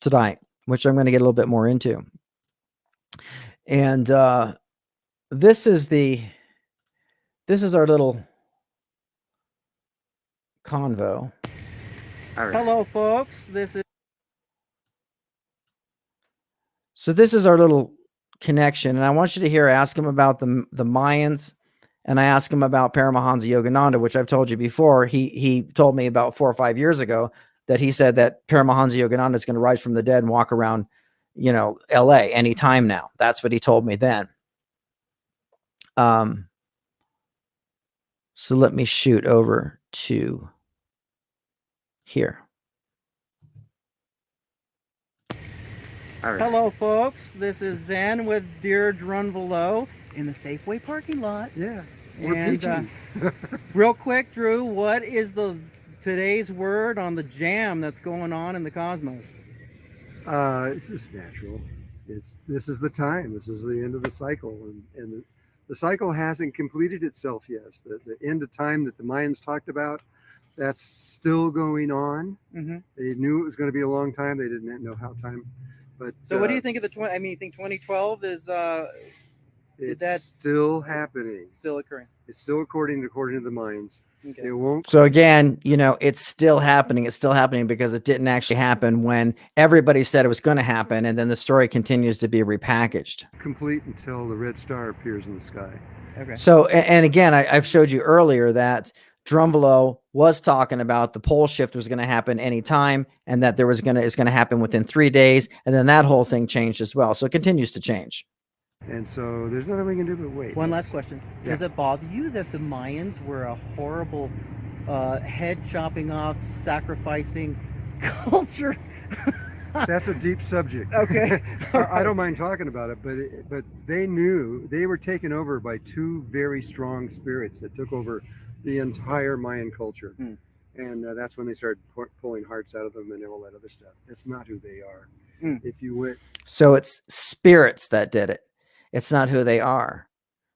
tonight, which I'm going to get a little bit more into. And this is our little convo. Hello, folks. This is our little connection, and I want you to hear. Ask him about the Mayans, and I ask him about Paramahansa Yogananda, which I've told you before. He told me about 4 or 5 years ago that he said that Paramahansa Yogananda is going to rise from the dead and walk around, LA anytime now. That's what he told me then. So let me shoot over to here. All right. Hello, folks. This is Zzenn with Dear Drunvalo in the Safeway parking lot. Yeah, we're And peachy. real quick, Drew, what is today's word on the jam that's going on in the cosmos? It's just natural. This is the time. This is the end of the cycle, and the cycle hasn't completed itself yet. The end of time that the Mayans talked about, that's still going on. Mm-hmm. They knew it was going to be a long time. They didn't know how time. But So, what do you think of the you think 2012 is it's still happening. still occurring? It's still according to the Mayans. Okay. It won't. So again, it's still happening. It's still happening because it didn't actually happen when everybody said it was going to happen. And then the story continues to be repackaged. Complete until the red star appears in the sky. Okay. So, and again, I've showed you earlier that Drunvalo was talking about the pole shift was going to happen anytime, and that it's going to happen within 3 days. And then that whole thing changed as well. So it continues to change. And so there's nothing we can do but wait. One last question. Yeah. Does it bother you that the Mayans were a horrible head chopping off, sacrificing culture? That's a deep subject. Okay. I don't mind talking about it, but they knew they were taken over by two very strong spirits that took over the entire Mayan culture. And that's when they started pulling hearts out of them and all that other stuff. That's not who they are. If you went, So it's spirits that did it. It's not who they are.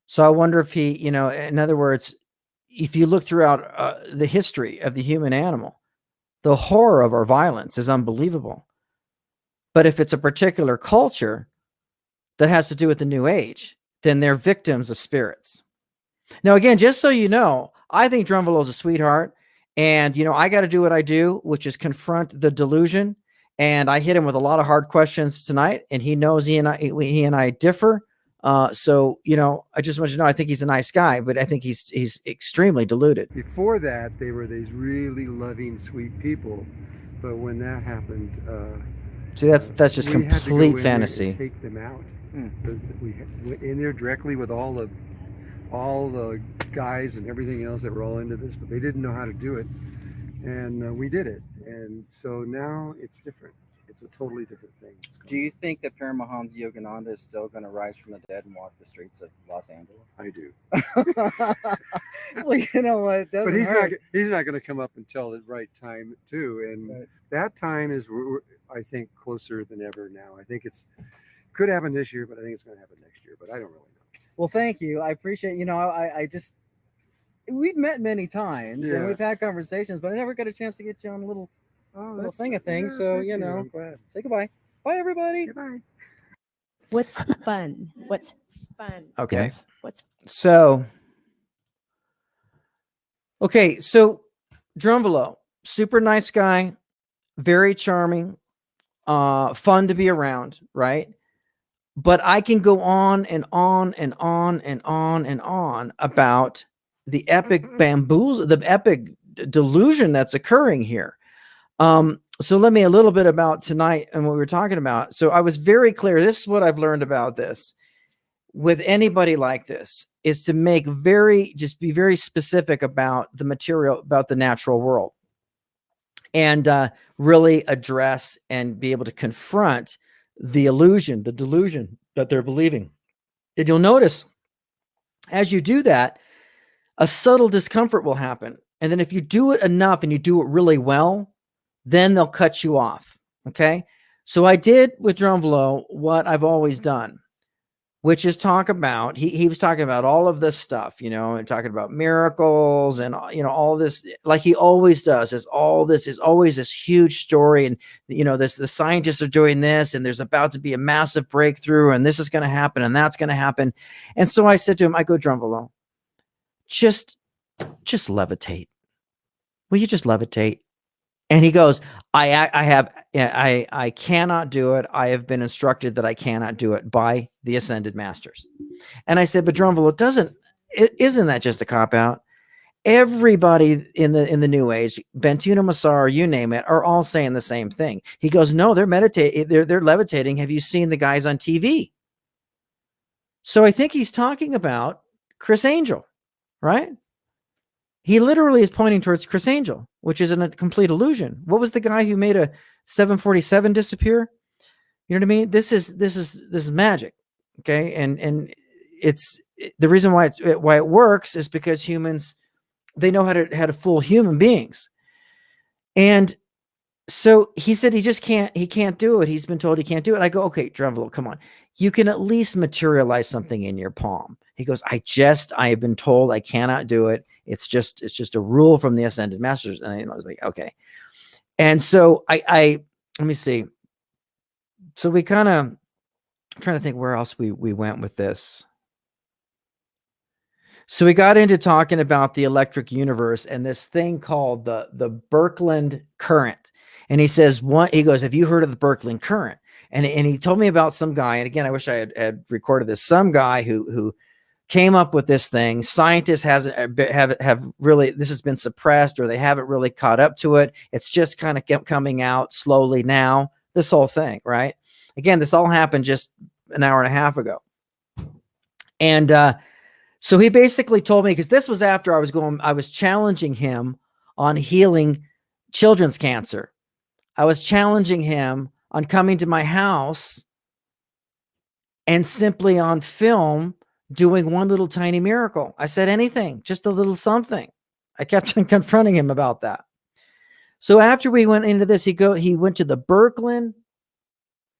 So I wonder if he, in other words, if you look throughout the history of the human animal, the horror of our violence is unbelievable. But if it's a particular culture that has to do with the New Age, then they're victims of spirits. Now, again, just so you know, I think Drunvalo is a sweetheart. And, I got to do what I do, which is confront the delusion. And I hit him with a lot of hard questions tonight. And he knows he and I differ. So, I just want you to know, I think he's a nice guy, but I think he's extremely deluded. before that, they were these really loving, sweet people. But when that happened, See, that's just we had to go in complete there fantasy. and take them out. We went in there directly with all the guys and everything else that were all into this, but they didn't know how to do it, and we did it. And so now it's different. It's a totally different thing. Do you think that Paramahansa Yogananda is still going to rise from the dead and walk the streets of Los Angeles? I do. Well, you know what? It But doesn't hurt. he's not going to come up until the right time too, and Right. that time is, I think, closer than ever now. I think could happen this year, but I think it's going to happen next year. But I don't really know. Well, thank you. I appreciate. I just we've met many times and Yeah. we've had conversations, but I never got a chance to get you on a little Oh, thing of things. So thank I'm glad. say goodbye. Bye, everybody. Goodbye. What's fun? What's fun? Okay. Yes. What's So Drunvalo, super nice guy, very charming, fun to be around, right? But I can go on and on and on and on and on about the epic the epic delusion that's occurring here. So let me a little bit about tonight and what we were talking about. So I was very clear. This is what I've learned about this. With anybody like this is to be very specific about the material, about the natural world, and really address and be able to confront the illusion, the delusion that they're believing. And you'll notice as you do that, a subtle discomfort will happen. And then if you do it enough and you do it really well, then they'll cut you off. Okay. So I did with Drunvalo what I've always done, which is talk about, he was talking about all of this stuff, and talking about miracles and, all this, like he always does. There's always this huge story. And, the scientists are doing this and there's about to be a massive breakthrough and this is going to happen and that's going to happen. And so I said to him, I go, Drunvalo, just levitate. Will you just levitate? And he goes, I cannot do it. I have been instructed that I cannot do it by the ascended masters. And I said, but Drunvalo, isn't that just a cop out? everybody in the New Age, Bentino Massar, you name it, are all saying the same thing. He goes, no, they're meditating, they're levitating. Have you seen the guys on TV? So I think he's talking about Chris Angel, right? He literally is pointing towards Chris Angel, which is a complete illusion. What was the guy who made a 747 disappear? You know what I mean? This is magic. Okay. And it's the reason why it works is because humans, they know how to fool human beings. And so he said he can't do it. He's been told he can't do it. I go, okay, Drunvalo, come on. You can at least materialize something in your palm. He goes, I have been told I cannot do it. It's just a rule from the Ascended Masters. And I was like, okay. And so I let me see. So we kind of trying to think where else we went with this. So we got into talking about the electric universe and this thing called the Birkeland current. And he says, he goes, have you heard of the Birkeland current? And he told me about some guy. And again, I wish I had recorded this. Some guy who came up with this thing. Scientists have really, this has been suppressed, or they haven't really caught up to it. It's just kind of kept coming out slowly now, this whole thing, right? Again, this all happened just an hour and a half ago. And so he basically told me, because this was after I was challenging him on healing children's cancer. I was challenging him on coming to my house and simply on film doing one little tiny miracle. I said anything, just a little something. I kept confronting him about that. So after we went into this, he went to the Birkeland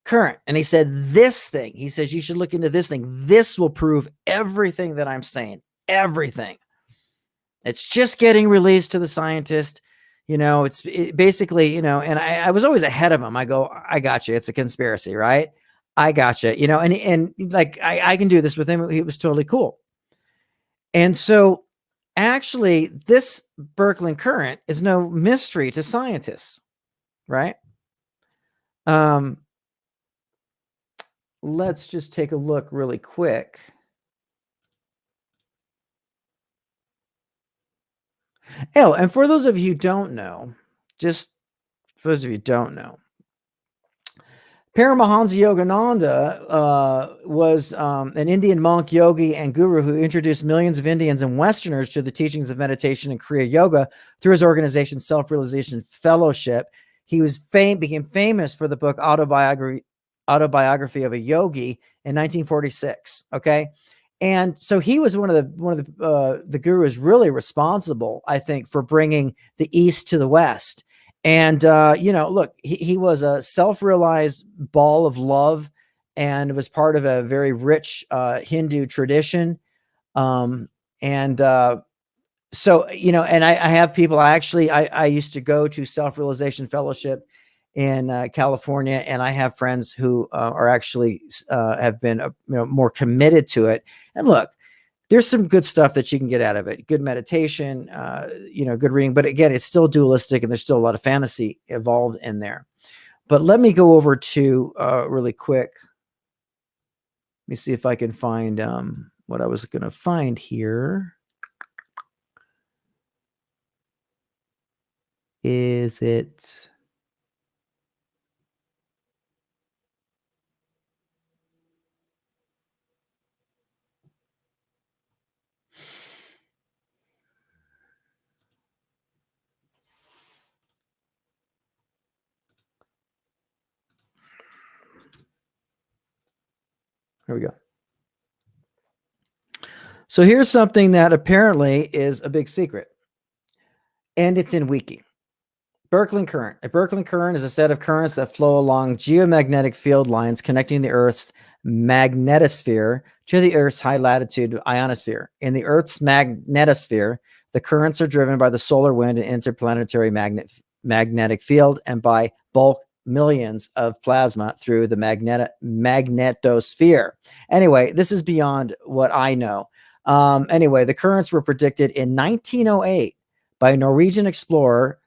current, and he said this thing. He says you should look into this thing. This will prove everything that I'm saying. Everything. It's just getting released to the scientist. You know, it's basically, you know, and I was always ahead of him. I go, I got you. It's a conspiracy, right? I got you. You know, and like I can do this with him. He was totally cool. And so actually this Birkeland current is no mystery to scientists, right? Let's just take a look really quick. Oh, and for those of you who don't know, just for those of you who don't know, Paramahansa Yogananda was an Indian monk, yogi, and guru who introduced millions of Indians and Westerners to the teachings of meditation and Kriya Yoga through his organization, Self-Realization Fellowship. He became famous for the book Autobiography of a Yogi in 1946. Okay. And so he was one of the gurus really responsible, I think, for bringing the East to the West. And, you know, look, he was a self-realized ball of love and was part of a very rich Hindu tradition. So, you know, and I have people, I used to go to Self-Realization Fellowship in California, and I have friends who are actually have been more committed to it. And look, there's some good stuff that you can get out of it. Good meditation, you know, good reading. But again, it's still dualistic, and there's still a lot of fantasy involved in there. But let me go over to really quick. Let me see if I can find what I was going to find here. Is it? Here we go. So here's something that apparently is a big secret, and it's in Wiki. Birkeland current. A Birkeland current is a set of currents that flow along geomagnetic field lines connecting the Earth's magnetosphere to the Earth's high latitude ionosphere. In the Earth's magnetosphere, the currents are driven by the solar wind and interplanetary magnetic field, and by bulk millions of plasma through the magnetosphere. Anyway, this is beyond what I know. Anyway, the currents were predicted in 1908 by a Norwegian explorer,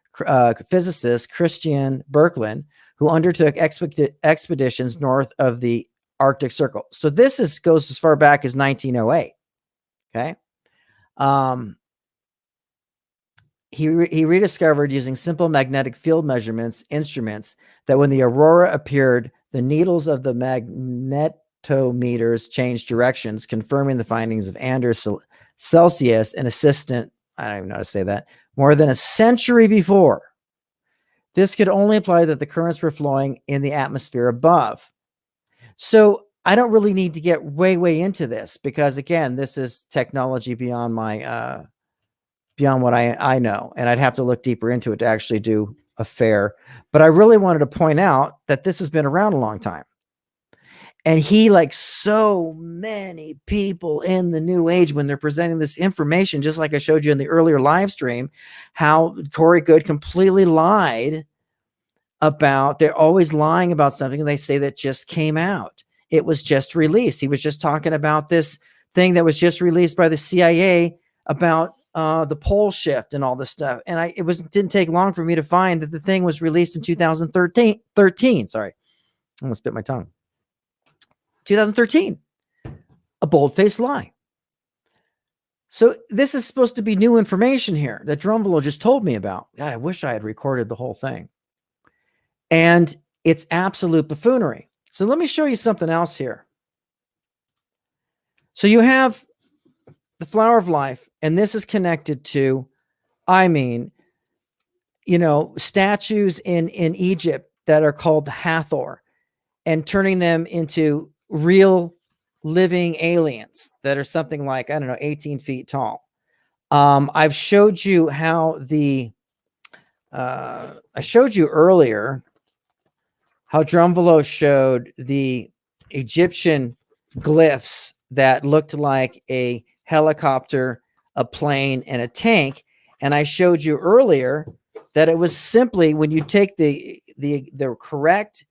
physicist Christian Birkeland, who undertook expeditions north of the Arctic Circle. So this goes as far back as 1908. Okay. he rediscovered using simple magnetic field measurements instruments that when the aurora appeared, the needles of the magnetometers changed directions, confirming the findings of Anders Celsius, an assistant, I don't even know how to say that, more than a century before. This could only imply that the currents were flowing in the atmosphere above. So I don't really need to get way into this because, again, this is technology beyond my beyond what I know, and I'd have to look deeper into it to actually do a fair. But I really wanted to point out that this has been around a long time. And he, like so many people in the new age, when they're presenting this information, just like I showed you in the earlier live stream, how Corey Good completely lied about, they're always lying about something they say that just came out. It was just released. He was just talking about this thing that was just released by the CIA about the pole shift and all this stuff. And didn't take long for me to find that the thing was released in 2013. Sorry, I almost bit my tongue. 2013, a bold-faced lie. So this is supposed to be new information here that Drunvalo just told me about. God, I wish I had recorded the whole thing. And it's absolute buffoonery. So let me show you something else here. So you have the flower of life, and this is connected to, statues in Egypt that are called Hathor, and turning them into real living aliens that are something like, 18 feet tall. I've showed you how I showed you earlier how Drunvalo showed the Egyptian glyphs that looked like a helicopter, a plane, and a tank. And I showed you earlier that it was simply when you take the correct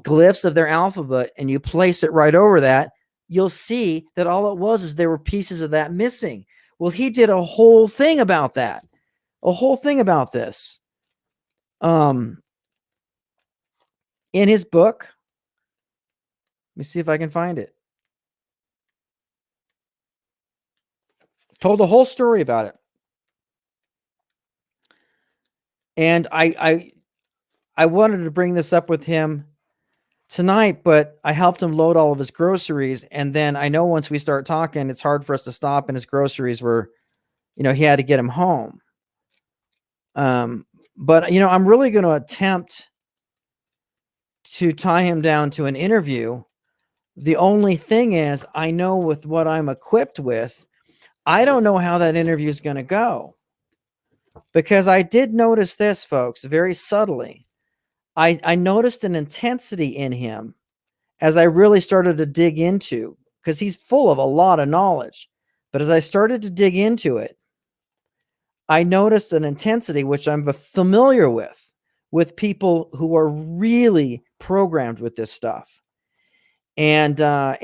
glyphs of their alphabet and you place it right over that, you'll see that all it was is there were pieces of that missing. Well, he did a whole thing about that, a whole thing about this. In his book, let me see if I can find it. Told a whole story about it. And I wanted to bring this up with him tonight, but I helped him load all of his groceries. And then I know once we start talking, it's hard for us to stop, and his groceries were, he had to get him home. But, I'm really going to attempt to tie him down to an interview. The only thing is, I know with what I'm equipped with, I don't know how that interview is going to go. Because I did notice this, folks, very subtly. I noticed an intensity in him as I really started to dig into, because he's full of a lot of knowledge. But as I started to dig into it, I noticed an intensity which I'm familiar with people who are really programmed with this stuff. And there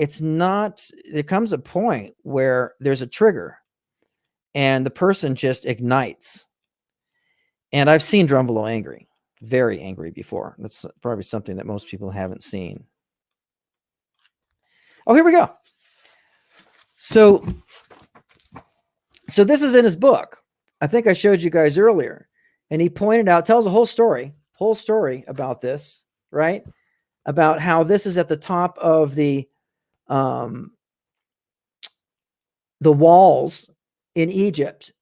comes a point where there's a trigger and the person just ignites. And I've seen Drunvalo angry, very angry before. That's probably something that most people haven't seen. Oh, here we go. So this is in his book. I think I showed you guys earlier. And he pointed out, tells a whole story about this, right? About how this is at the top of the walls in Egypt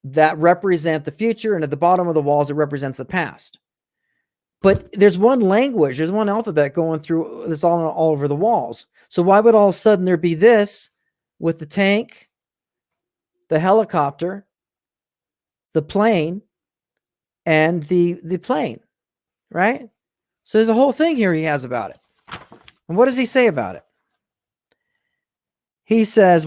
that represent the future, and at the bottom of the walls, it represents the past. But there's one language, there's one alphabet going through this all over the walls. So why would all of a sudden there be this with the tank, the helicopter, the plane, and the plane, right? So there's a whole thing here he has about it. And what does he say about it? He says,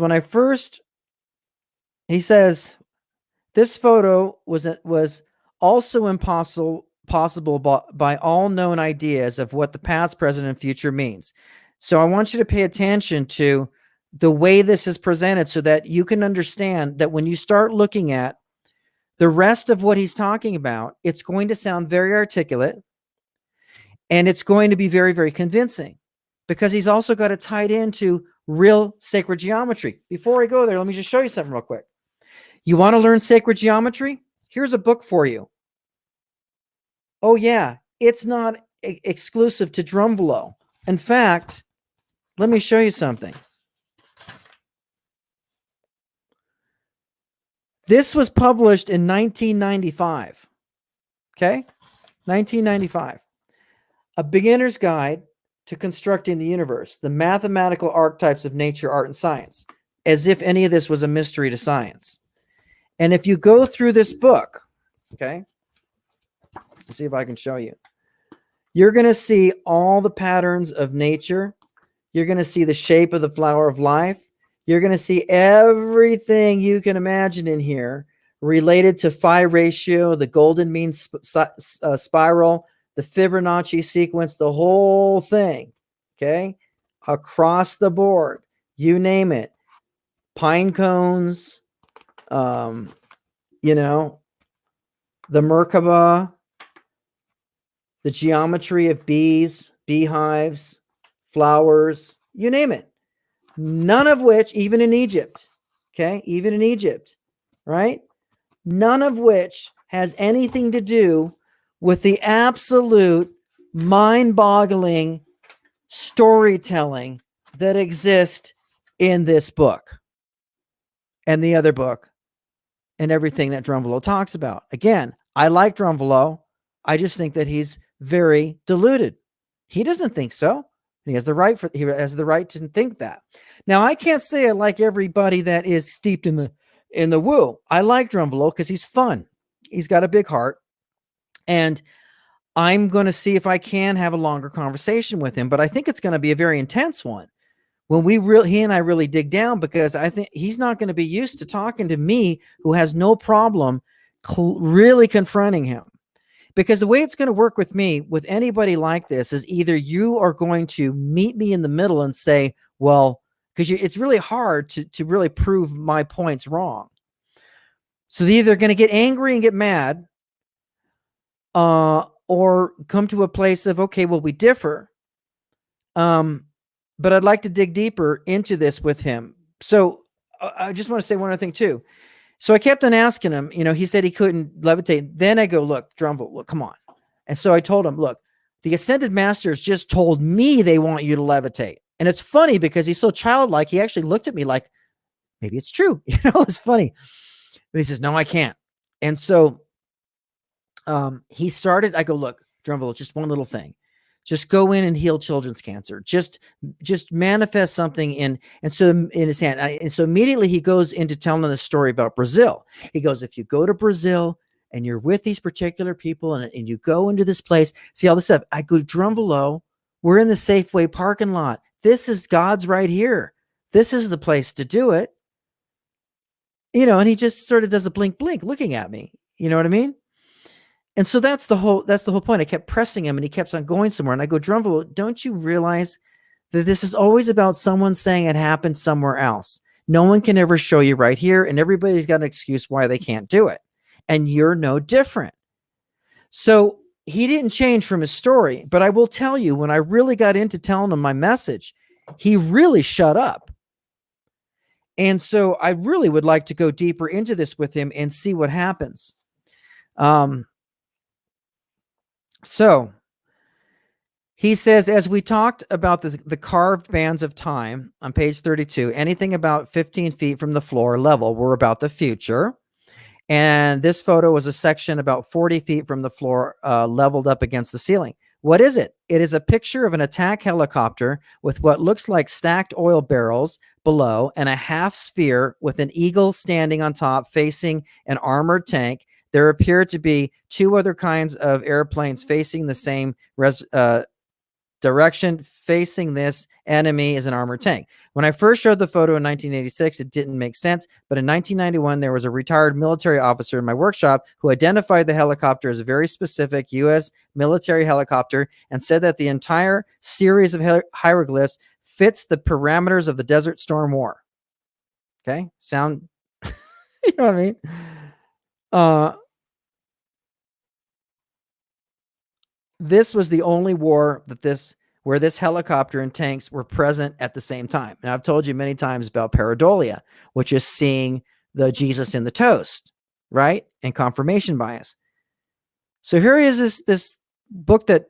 this photo was also possible by all known ideas of what the past, present, and future means. So I want you to pay attention to the way this is presented so that you can understand that when you start looking at the rest of what he's talking about, it's going to sound very articulate and it's going to be very, very convincing, because he's also got it tied into real sacred geometry. Before I go there, let me just show you something real quick. You want to learn sacred geometry? here's a book for you. Oh yeah, it's not exclusive to Drunvalo. In fact, let me show you something. This was published in 1995. Okay? 1995. A Beginner's Guide to Constructing the Universe, the Mathematical Archetypes of Nature, Art, and Science, as if any of this was a mystery to science. And if you go through this book, okay, let's see if I can show you. You're going to see all the patterns of nature. You're going to see the shape of the flower of life. You're going to see everything you can imagine in here related to phi ratio, the golden mean spiral, the Fibonacci sequence, the whole thing, okay? Across the board, you name it. Pine cones, you know, the Merkaba, the geometry of bees, beehives, flowers, you name it. None of which, even in Egypt, okay, even in Egypt, right? None of which has anything to do with the absolute mind-boggling storytelling that exists in this book and the other book and everything that Drunvalo talks about. Again, I like Drunvalo. I just think that he's very deluded. He doesn't think so. He has the right to think that. Now, I can't say I like everybody that is steeped in the woo. I like Drunvalo because he's fun. He's got a big heart. And I'm going to see if I can have a longer conversation with him, but I think it's going to be a very intense one when he and I really dig down, because I think he's not going to be used to talking to me, who has no problem really confronting him. Because the way it's going to work with me, with anybody like this, is either you are going to meet me in the middle and say, well, because it's really hard to really prove my points wrong. So they're either going to get angry and get mad, or come to a place of, okay, well, we differ. But I'd like to dig deeper into this with him. So I just want to say one other thing too. So I kept on asking him, you know, he said he couldn't levitate. Then I go, look, Drunvalo, look, come on. And so I told him, look, the Ascended Masters just told me they want you to levitate. And it's funny because he's so childlike. He actually looked at me like, maybe it's true. You know, it's funny. But he says, no, I can't. And so he started, I go, look, Drunvalo, just one little thing. Just go in and heal children's cancer. Just manifest something in his hand. And so immediately he goes into telling the story about Brazil. He goes, if you go to Brazil and you're with these particular people and you go into this place, see all this stuff. I go, Drunvalo, we're in the Safeway parking lot. This is God's right here. This is the place to do it. You know, and he just sort of does a blink looking at me. You know what I mean? And so that's the whole point. I kept pressing him and he kept on going somewhere. And I go, Drunvalo, don't you realize that this is always about someone saying it happened somewhere else? No one can ever show you right here. And everybody's got an excuse why they can't do it. And you're no different. So he didn't change from his story. But I will tell you, when I really got into telling him my message, he really shut up. And so I really would like to go deeper into this with him and see what happens. So he says, as we talked about the carved bands of time on page 32, anything about 15 feet from the floor level were about the future. And this photo was a section about 40 feet from the floor, leveled up against the ceiling. What is it? It is a picture of an attack helicopter with what looks like stacked oil barrels below and a half sphere with an eagle standing on top facing an armored tank. There appear to be two other kinds of airplanes facing the same direction. Facing this enemy is an armored tank. When I first showed the photo in 1986, it didn't make sense. But in 1991, there was a retired military officer in my workshop who identified the helicopter as a very specific U.S. military helicopter and said that the entire series of hieroglyphs fits the parameters of the Desert Storm War. Okay? Sound, you know what I mean? This was the only war where this helicopter and tanks were present at the same time. And I've told you many times about pareidolia, which is seeing the Jesus in the toast, right? And confirmation bias. So here is this book that,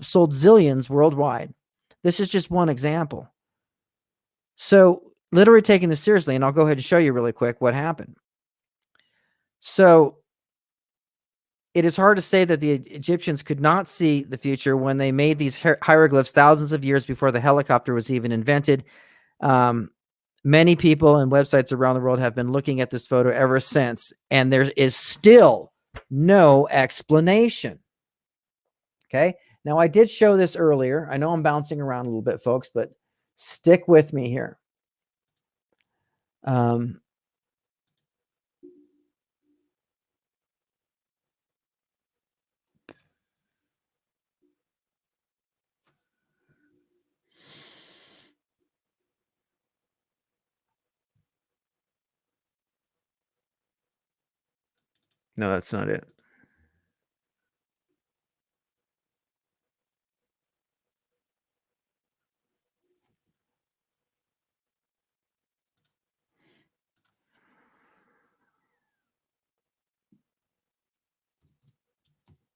sold zillions worldwide. This is just one example. So literally taking this seriously, and I'll go ahead and show you really quick what happened. So it is hard to say that the Egyptians could not see the future when they made these hieroglyphs thousands of years before the helicopter was even invented. Many people and websites around the world have been looking at this photo ever since, and there is still no explanation. Okay. Now, I did show this earlier. I know I'm bouncing around a little bit, folks, but stick with me here. No, that's not it.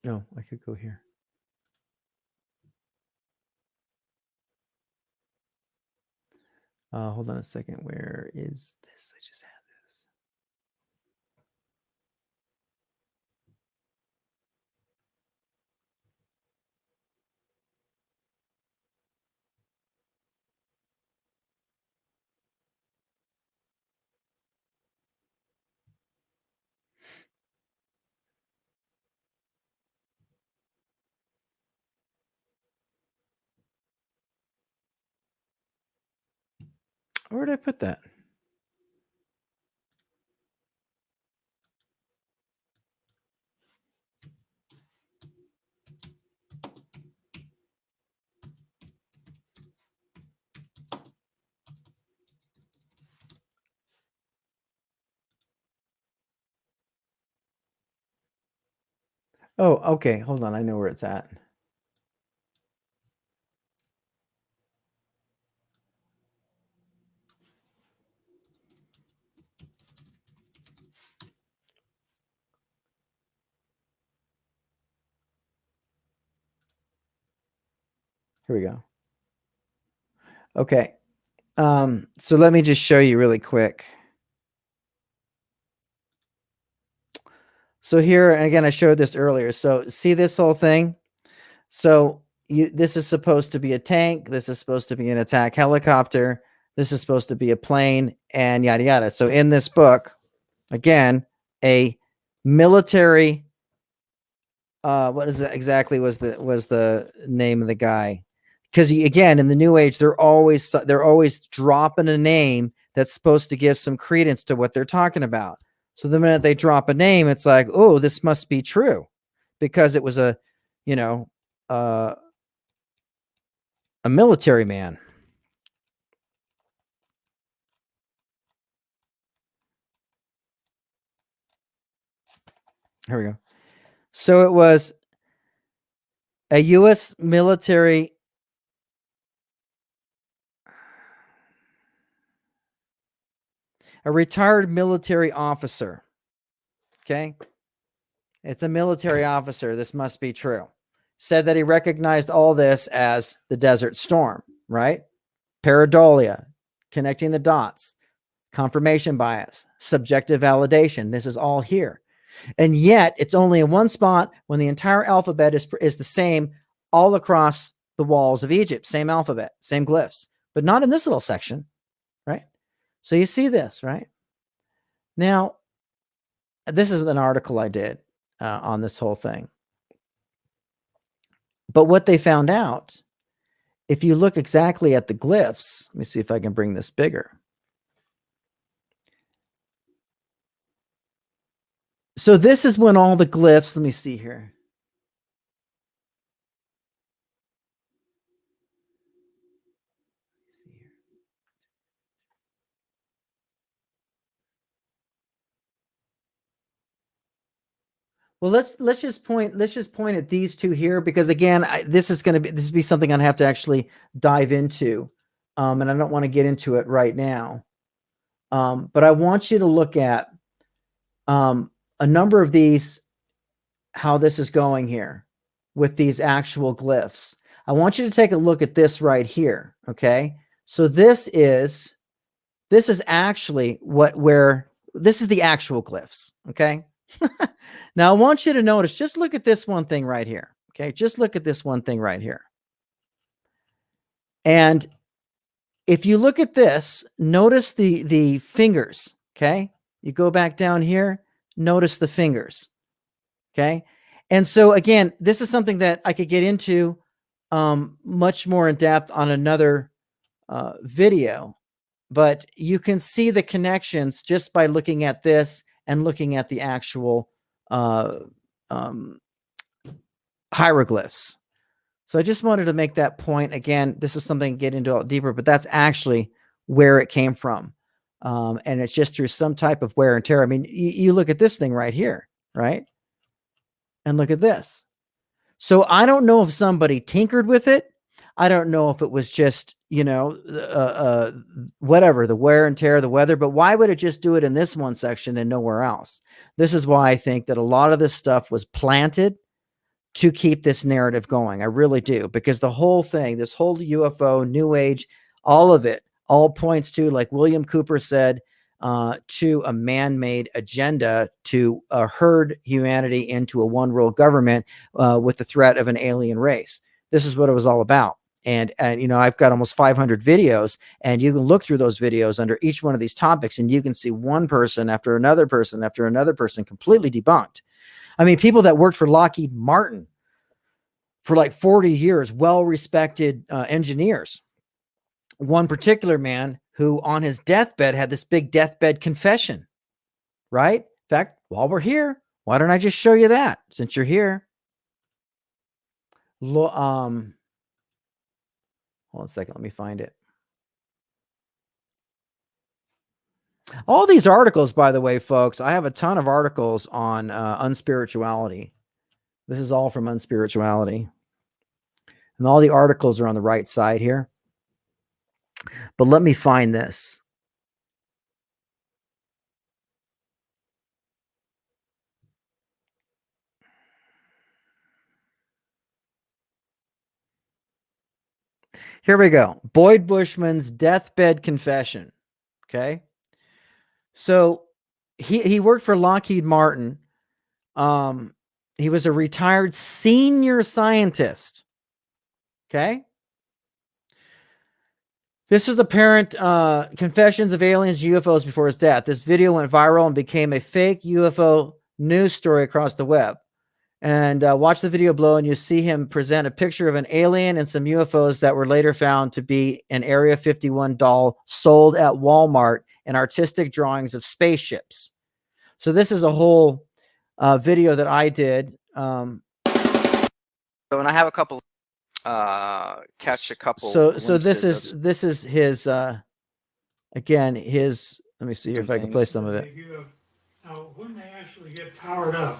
No, I could go here. Hold on a second. Where is this? I just had this. Where did I put that? Oh, okay. Hold on. I know where it's at. Here we go. Okay. So let me just show you really quick. So here, and again, I showed this earlier. So see this whole thing? So this is supposed to be a tank. This is supposed to be an attack helicopter. This is supposed to be a plane, and yada, yada. So in this book, again, a military, what is it exactly was the name of the guy? Because again, in the New Age, they're always dropping a name that's supposed to give some credence to what they're talking about. So the minute they drop a name, it's like, oh, this must be true, because it was a military man. Here we go. So it was a U.S. military. A retired military officer. Okay. It's a military officer. This must be true. Said that he recognized all this as the Desert Storm, right? Pareidolia, connecting the dots, confirmation bias, subjective validation. This is all here. And yet it's only in one spot when the entire alphabet is the same all across the walls of Egypt. Same alphabet, same glyphs, but not in this little section, right? So you see this, right? Now, this is an article I did on this whole thing. But what they found out, if you look exactly at the glyphs, let me see if I can bring this bigger. So this is when all the glyphs, let me see here. Well, let's just point at these two here, because again, this will be something I have to actually dive into, and I don't want to get into it right now. But I want you to look at a number of these, how this is going here with these actual glyphs. I want you to take a look at this right here. Okay. So this is actually this is the actual glyphs. Okay. Now I want you to notice, just look at this one thing right here. Okay. Just look at this one thing right here. And if you look at this, notice the fingers. Okay. You go back down here, notice the fingers. Okay. And so again, this is something that I could get into much more in depth on another video, but you can see the connections just by looking at this and looking at the actual hieroglyphs. So I just wanted to make that point. Again, this is something to get into a lot deeper, but that's actually where it came from. And it's just through some type of wear and tear. I mean, you look at this thing right here, right? And look at this. So I don't know if somebody tinkered with it. I don't know if it was just, you know, whatever, the wear and tear, the weather, but why would it just do it in this one section and nowhere else? This is why I think that a lot of this stuff was planted to keep this narrative going. I really do, because the whole thing, this whole UFO, New Age, all of it, all points to, like William Cooper said, to a man-made agenda to herd humanity into a one-world government with the threat of an alien race. This is what it was all about. And you know, I've got almost 500 videos, and you can look through those videos under each one of these topics, and you can see one person after another person after another person completely debunked. I mean, people that worked for Lockheed Martin for like 40 years, well-respected engineers. One particular man who on his deathbed had this big deathbed confession, right? In fact, while we're here, why don't I just show you that since you're here? Hold on a second. Let me find it. All these articles, by the way, folks, I have a ton of articles on unspirituality. This is all from Unspirituality. And all the articles are on the right side here. But let me find this. Here we go. Boyd Bushman's deathbed confession. Okay. So he worked for Lockheed Martin. He was a retired senior scientist. Okay. This is apparent confessions of aliens, UFOs before his death. This video went viral and became a fake UFO news story across the web. And watch the video below, and you see him present a picture of an alien and some UFOs that were later found to be an Area 51 doll sold at Walmart and artistic drawings of spaceships. So this is a whole video that I did. So, and I have a couple. Catch a couple. So this is his. Again, his. Let me see if I can play some of it. Now, when they actually get powered up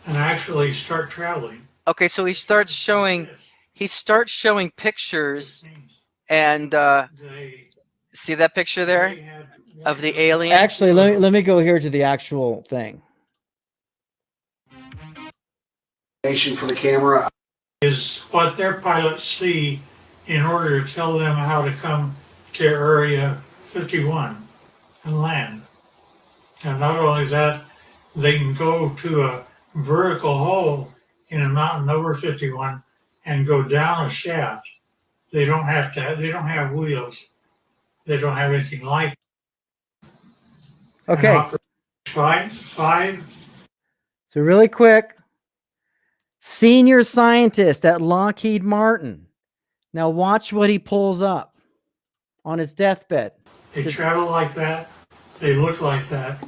and actually start traveling. Okay, so he starts showing pictures, and see that picture there of the alien. Actually, let me go here to the actual thing. For the camera is what their pilots see in order to tell them how to come to Area 51 and land. And not only that, they can go to a vertical hole in a mountain over 51 and go down a shaft. They don't have wheels. They don't have anything like it. Okay. Five. So really quick, senior scientist at Lockheed Martin. Now watch what he pulls up on his deathbed. They travel like that. They look like that.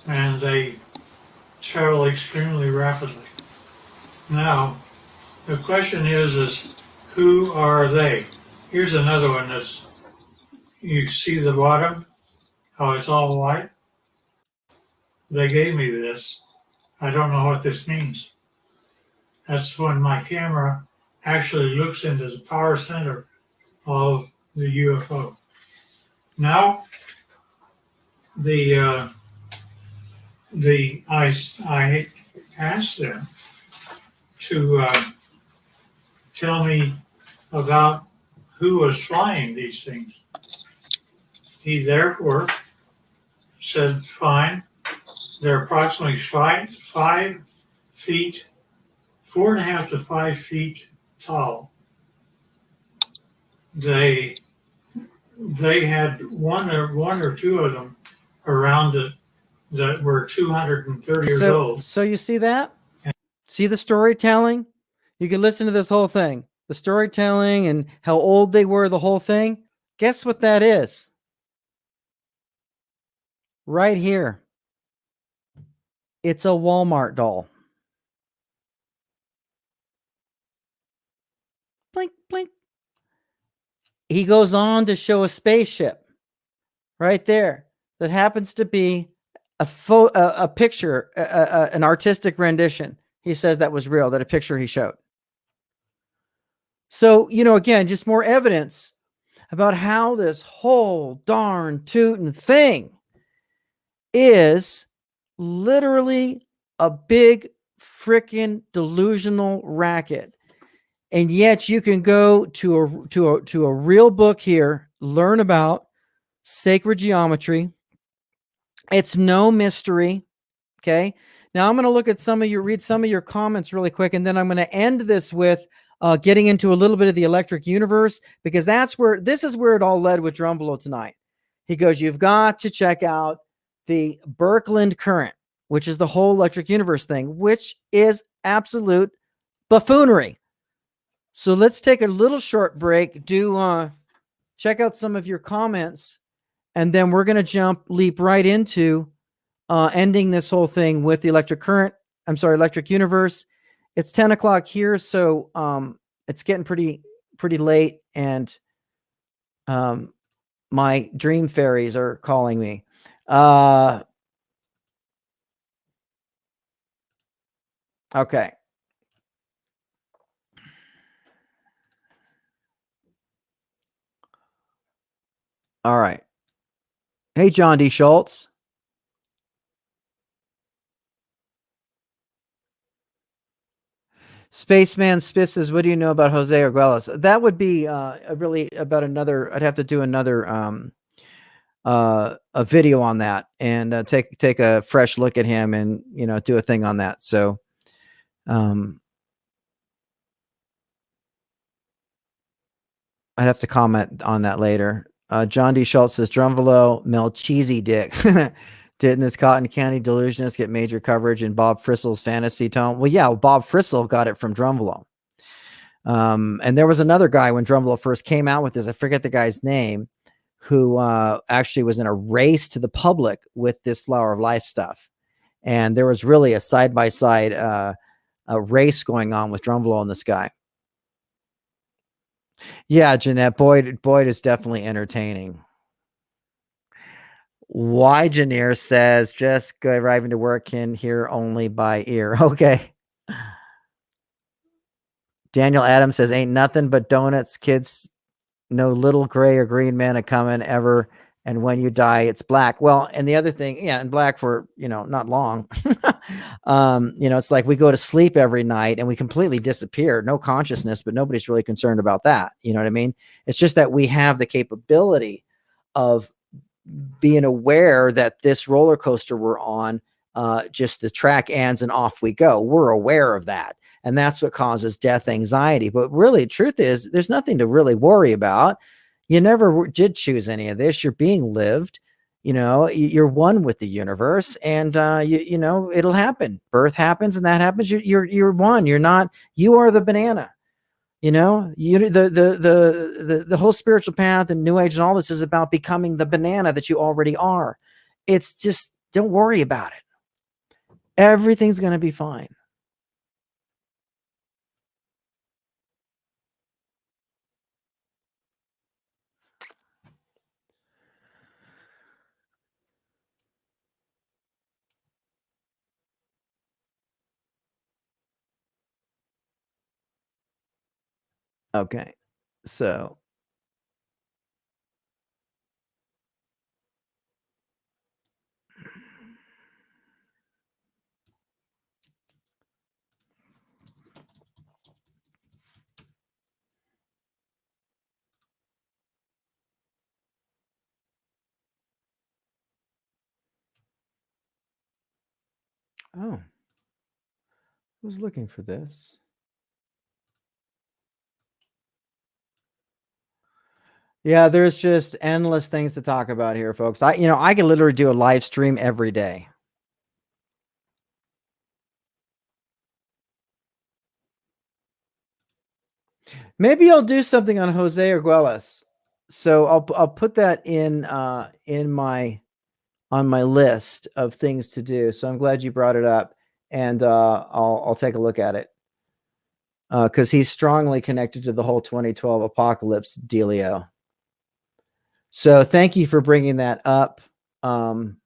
And they travel extremely rapidly. Now, the question is who are they? Here's another one that's, you see the bottom, how it's all white? They gave me this. I don't know what this means. That's when my camera actually looks into the power center of the UFO. Now, the I asked them to tell me about who was flying these things. He therefore said, fine, they're approximately 5 feet, 4.5 to 5 feet tall. They had one or two of them around that were 230 years old. So you see that? See the storytelling? You can listen to this whole thing. The storytelling and how old they were, the whole thing. Guess what that is? Right here. It's a Walmart doll. Blink, blink. He goes on to show a spaceship right there that happens to be a picture, an artistic rendition. He says that was real, that a picture he showed. So, again, just more evidence about how this whole darn tootin' thing is literally a big freaking delusional racket. And yet you can go to a real book here, learn about sacred geometry. It's no mystery. Okay. Now I'm going to look at read some of your comments really quick, and then I'm going to end this with getting into a little bit of the electric universe, because this is where it all led with Drunvalo tonight. He goes, you've got to check out the Birkeland current, which is the whole electric universe thing, which is absolute buffoonery. So let's take a little short break, check out some of your comments, and then we're going to leap right into ending this whole thing with the electric universe. It's 10 o'clock here, so it's getting pretty late, and my dream fairies are calling me. Okay. All right. Hey, John D. Schultz. Spaceman Spiff says, what do you know about Jose Arguelles? That would be really about another, I'd have to do another a video on that, and take a fresh look at him, and do a thing on that. So I'd have to comment on that later. John D. Schultz says, Drunvalo Melchizedek didn't this cotton candy delusionist get major coverage in Bob Frissell's fantasy tome? Well, yeah, Bob Frissell got it from Drunvalo. And there was another guy when Drunvalo first came out with this, I forget the guy's name, who actually was in a race to the public with this Flower of Life stuff. And there was really a side-by-side a race going on with Drunvalo and this guy. Yeah, Jeanette, Boyd is definitely entertaining. Why Janeer says, just arriving to work, can hear only by ear. Okay. Daniel Adams says, ain't nothing but donuts, kids. No little gray or green man a coming ever. And when you die, it's black. Well, and the other thing, yeah, and black for, not long. It's like we go to sleep every night and we completely disappear, no consciousness, but nobody's really concerned about that. You know what I mean? It's just that we have the capability of being aware that this roller coaster we're on, just the track ends and off we go. We're aware of that. And that's what causes death anxiety. But really, the truth is, there's nothing to really worry about. You never did choose any of this. You're being lived. You're one with the universe, and it'll happen. Birth happens, and that happens. You're one. You're not. You are the banana. The whole spiritual path and New Age and all this is about becoming the banana that you already are. It's just, don't worry about it. Everything's going to be fine. Okay, so Oh, who's looking for this? Yeah, there's just endless things to talk about here, folks. I could literally do a live stream every day. Maybe I'll do something on Jose Arguelles. So I'll put that in my on my list of things to do. So I'm glad you brought it up, and I'll take a look at it because he's strongly connected to the whole 2012 apocalypse dealio. So thank you for bringing that up. Again,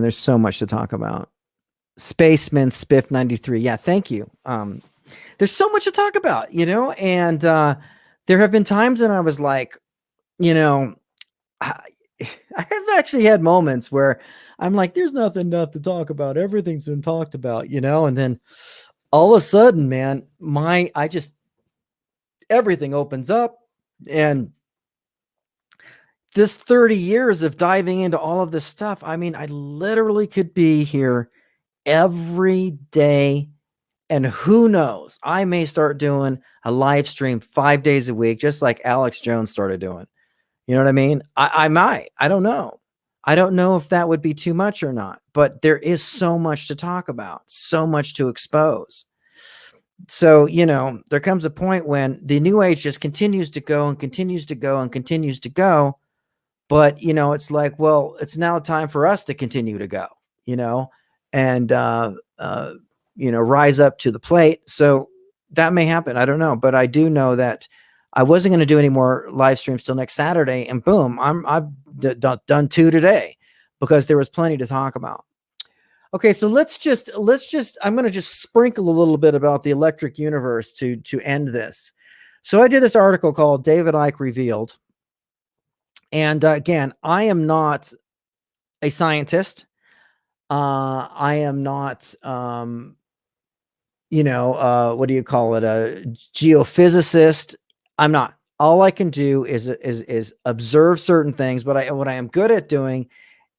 there's so much to talk about. Spaceman Spiff 93. Yeah, thank you. There's so much to talk about, and there have been times when I was like, I have actually had moments where I'm like, there's nothing enough to talk about. Everything's been talked about, and then all of a sudden, man, everything opens up, and this 30 years of diving into all of this stuff. I mean, I literally could be here every day. And who knows, I may start doing a live stream 5 days a week, just like Alex Jones started doing. You know what I mean? I might. I don't know. I don't know if that would be too much or not, but there is so much to talk about, so much to expose. So, there comes a point when the new age just continues to go and continues to go and continues to go. But, it's like, well, it's now time for us to continue to go, and, rise up to the plate. So that may happen. I don't know, but I do know that I wasn't going to do any more live streams till next Saturday, and boom, I've done 2 today because there was plenty to talk about. Okay, so let's just I'm going to just sprinkle a little bit about the electric universe to end this. So I did this article called David Icke Revealed. And again, I am not a scientist. I am not what do you call it? A geophysicist. I'm not. All I can do is observe certain things. But what I am good at doing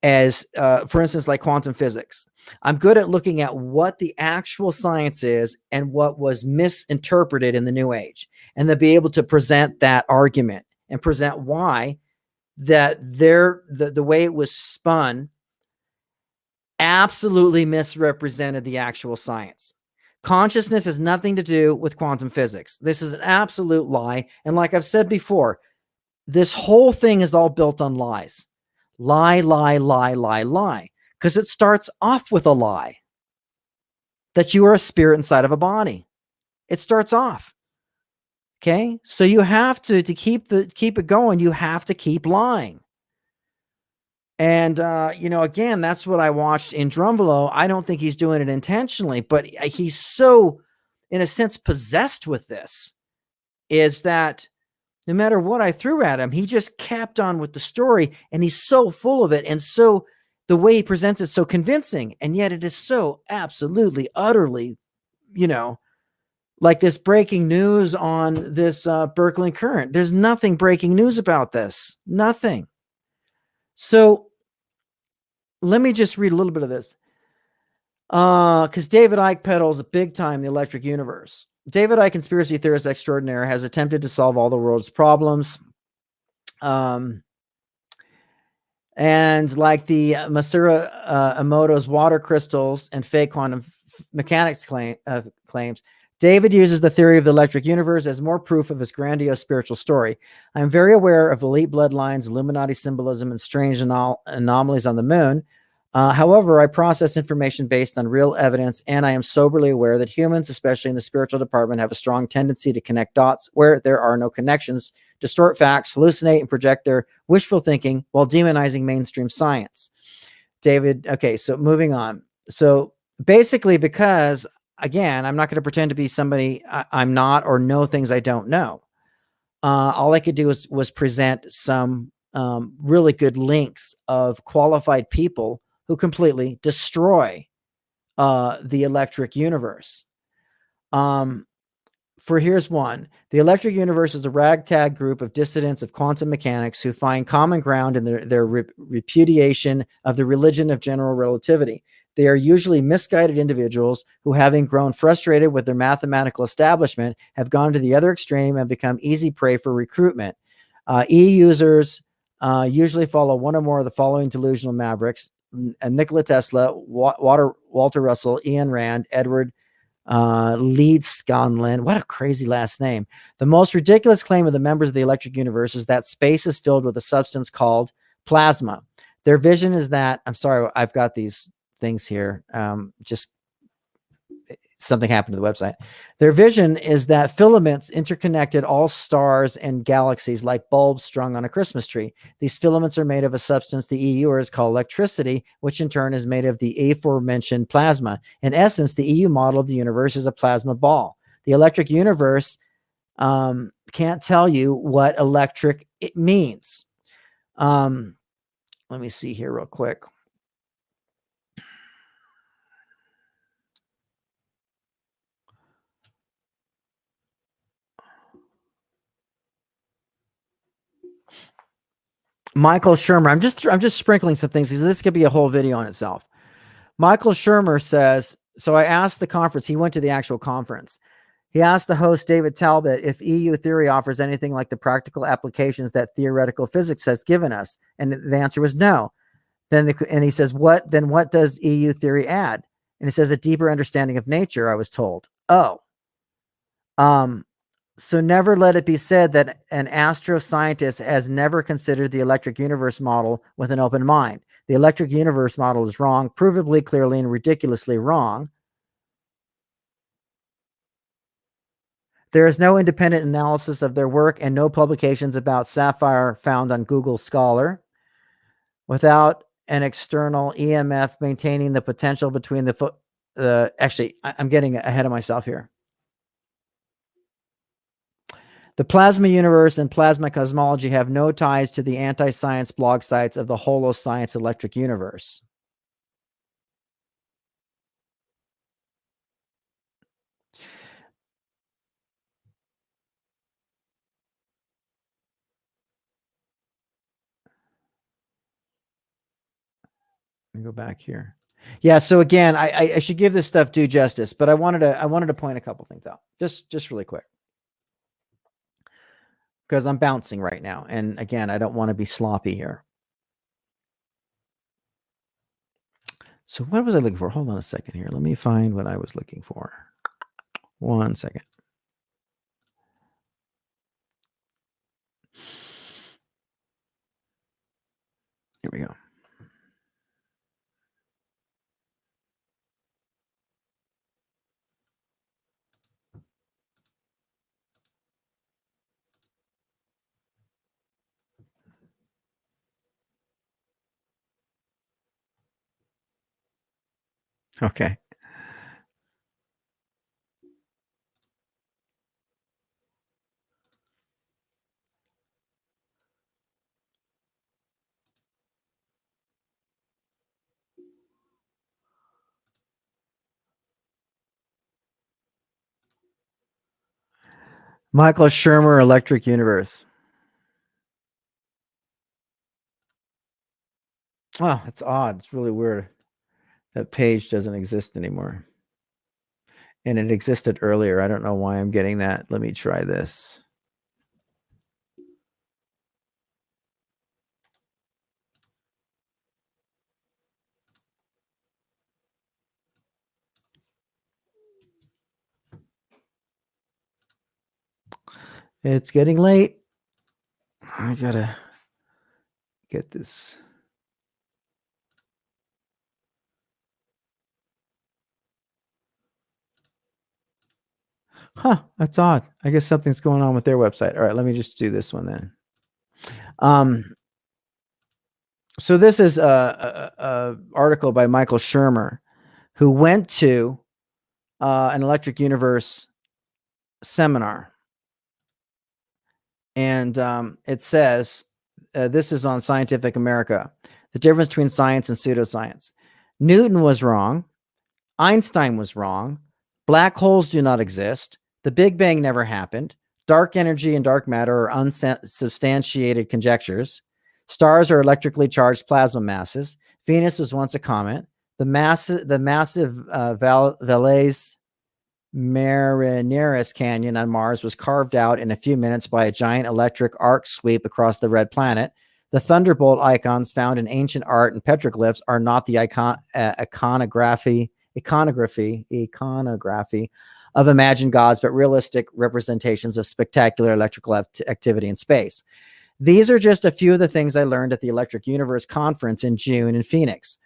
is, for instance, like quantum physics. I'm good at looking at what the actual science is and what was misinterpreted in the New Age, and then be able to present that argument and present why that the way it was spun absolutely misrepresented the actual science. Consciousness has nothing to do with quantum physics. This is an absolute lie. And like I've said before, this whole thing is all built on lies. Lie, lie, lie, lie, lie. Because it starts off with a lie that you are a spirit inside of a body. It starts off. Okay? So you have to keep it going, you have to keep lying. And, again, that's what I watched in Drunvalo. I don't think he's doing it intentionally, but he's so, in a sense, possessed with this, is that no matter what I threw at him, he just kept on with the story, and he's so full of it. And so the way he presents it so convincing, and yet it is so absolutely, utterly, like this breaking news on this Berkeley current. There's nothing breaking news about this. Nothing. So let me just read a little bit of this. Because David Icke peddles big time the electric universe. David Icke, conspiracy theorist extraordinaire, has attempted to solve all the world's problems. And like the Masaru Emoto's water crystals and fake quantum mechanics claims, David uses the theory of the electric universe as more proof of his grandiose spiritual story. I am very aware of elite bloodlines, Illuminati symbolism, and strange anomalies on the moon. However, I process information based on real evidence, and I am soberly aware that humans, especially in the spiritual department, have a strong tendency to connect dots where there are no connections, distort facts, hallucinate, and project their wishful thinking while demonizing mainstream science. David, okay, so moving on. So basically, because, again, I'm not going to pretend to be somebody I'm not or know things I don't know. All I could do was present some really good links of qualified people who completely destroy the electric universe. here's one. The electric universe is a ragtag group of dissidents of quantum mechanics who find common ground in their repudiation of the religion of general relativity. They are usually misguided individuals who, having grown frustrated with their mathematical establishment, have gone to the other extreme and become easy prey for recruitment. E-users usually follow one or more of the following delusional mavericks: Nikola Tesla, Walter Russell, Ian Rand, Edward Leeds Scanlon. What a crazy last name. The most ridiculous claim of the members of the electric universe is that space is filled with a substance called plasma. Their vision is that, I'm sorry, I've got these things here. Just something happened to the website. Their vision is that filaments interconnected all stars and galaxies like bulbs strung on a Christmas tree. These filaments are made of a substance the EUers call electricity, which in turn is made of the aforementioned plasma. In essence, the EU model of the universe is a plasma ball. The electric universe can't tell you what electric it means. Let me see here real quick. Michael Shermer. I'm just sprinkling some things because this could be a whole video on itself. Michael Shermer says, so I asked the conference, he went to the actual conference. He asked the host, David Talbot, if EU theory offers anything like the practical applications that theoretical physics has given us. And the answer was no. And he says, what does EU theory add? And it says a deeper understanding of nature, I was told. Oh, so never let it be said that an astroscientist has never considered the electric universe model with an open mind. The electric universe model is wrong, provably, clearly, and ridiculously wrong. There is no independent analysis of their work and no publications about Sapphire found on Google Scholar. Without an external EMF maintaining the potential between actually, I'm getting ahead of myself here. The plasma universe and plasma cosmology have no ties to the anti-science blog sites of the holoscience electric universe. Let me go back here. Yeah. So again, I should give this stuff due justice, but I wanted to point a couple things out just really quick, because I'm bouncing right now. And again, I don't want to be sloppy here. So what was I looking for? Hold on a second here. Let me find what I was looking for. 1 second. Here we go. Okay. Michael Shermer, Electric Universe. Oh, it's odd. It's really weird. That page doesn't exist anymore. And it existed earlier. I don't know why I'm getting that. Let me try this. It's getting late. I gotta get this. Huh, that's odd. I guess something's going on with their website. All right, let me just do this one then. So this is a article by Michael Shermer, who went to an Electric Universe seminar. And it says, this is on Scientific America, the difference between science and pseudoscience. Newton was wrong. Einstein was wrong. Black holes do not exist. The Big Bang never happened. Dark energy and dark matter are unsubstantiated conjectures. Stars are electrically charged plasma masses. Venus was once a comet. The massive Valles Marineris Canyon on Mars was carved out in a few minutes by a giant electric arc sweep across the red planet. The thunderbolt icons found in ancient art and petroglyphs are not the iconography of imagined gods, but realistic representations of spectacular electrical activity in space. These are just a few of the things I learned at the Electric Universe Conference in June in Phoenix.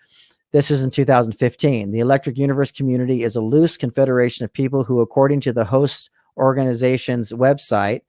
This is in 2015. The Electric Universe community is a loose confederation of people who, according to the host organization's website,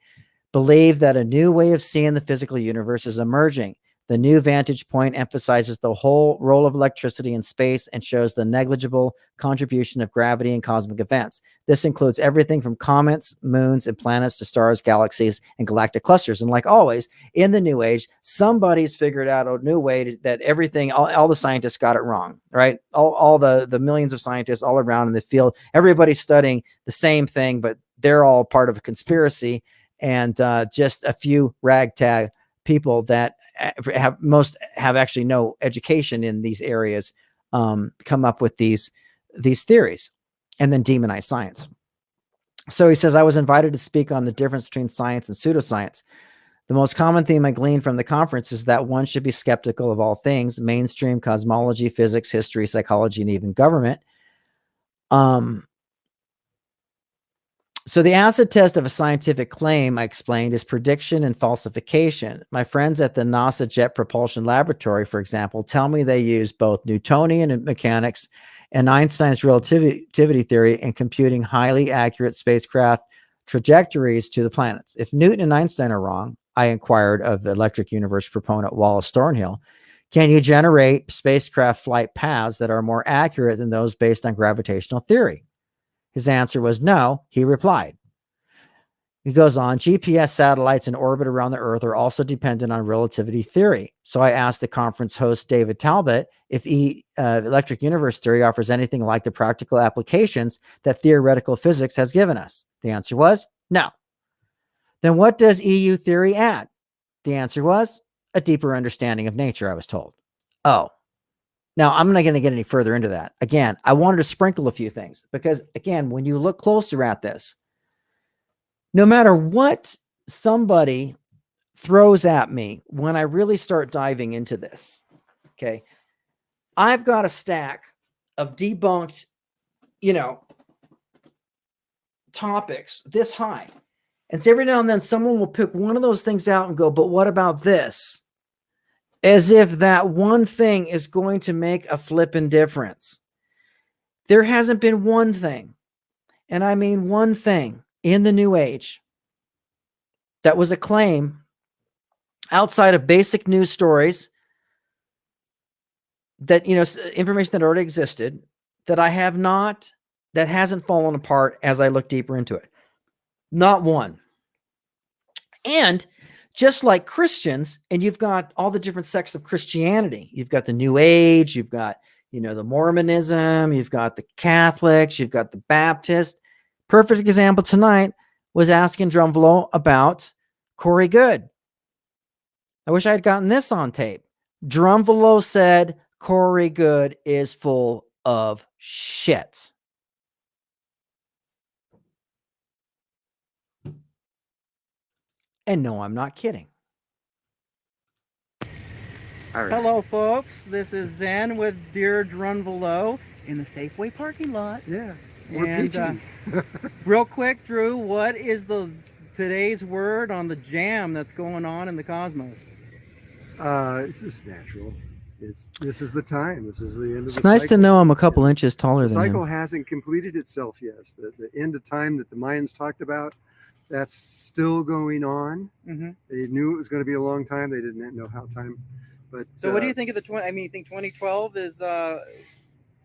believe that a new way of seeing the physical universe is emerging. The new vantage point emphasizes the whole role of electricity in space and shows the negligible contribution of gravity in cosmic events. This includes everything from comets, moons, and planets to stars, galaxies, and galactic clusters. And like always, in the New Age, somebody's figured out a new way that everything, all the scientists got it wrong, right? All the millions of scientists all around in the field, everybody's studying the same thing, but they're all part of a conspiracy. And just a few ragtag people that have actually no education in these areas come up with these theories and then demonize science. So he says, I was invited to speak on the difference between science and pseudoscience. The most common theme I gleaned from the conference is that one should be skeptical of all things: mainstream cosmology, physics, history, psychology, and even government. So the acid test of a scientific claim, I explained, is prediction and falsification. My friends at the NASA Jet Propulsion Laboratory, for example, tell me they use both Newtonian mechanics and Einstein's relativity theory in computing highly accurate spacecraft trajectories to the planets. If Newton and Einstein are wrong, I inquired of the Electric Universe proponent Wallace Thornhill, can you generate spacecraft flight paths that are more accurate than those based on gravitational theory? His answer was no. He replied. He goes on, GPS satellites in orbit around the Earth are also dependent on relativity theory. So I asked the conference host, David Talbot, if electric universe theory offers anything like the practical applications that theoretical physics has given us. The answer was no. Then what does EU theory add? The answer was a deeper understanding of nature, I was told. Oh. Now, I'm not going to get any further into that. Again, I wanted to sprinkle a few things because, again, when you look closer at this, no matter what somebody throws at me when I really start diving into this, okay, I've got a stack of debunked, topics this high. And so every now and then someone will pick one of those things out and go, but what about this? As if that one thing is going to make a flipping difference. There hasn't been one thing, and I mean one thing, in the New Age that was a claim outside of basic news stories that, information that already existed, that that hasn't fallen apart as I look deeper into it. Not one. And just like Christians, and you've got all the different sects of Christianity. You've got the New Age, you've got, the Mormonism, you've got the Catholics, you've got the Baptists. Perfect example tonight was asking Drunvalo about Corey Good. I wish I had gotten this on tape. Drunvalo said Corey Good is full of shit. And no, I'm not kidding. All right. Hello, folks. This is Zzenn with Dear Drunvalo in the Safeway parking lot. Yeah, we're And, peaching. Real quick, Drew, what is today's word on the jam that's going on in the cosmos? It's just natural. This is the time. This is the end of the cycle. It's nice to know I'm a couple inches taller The than cycle him. hasn't completed itself yet. The end of time that the Mayans talked about, that's still going on. Mm-hmm. They knew it was going to be a long time. They didn't know how time. But So what do you think of you think 2012 is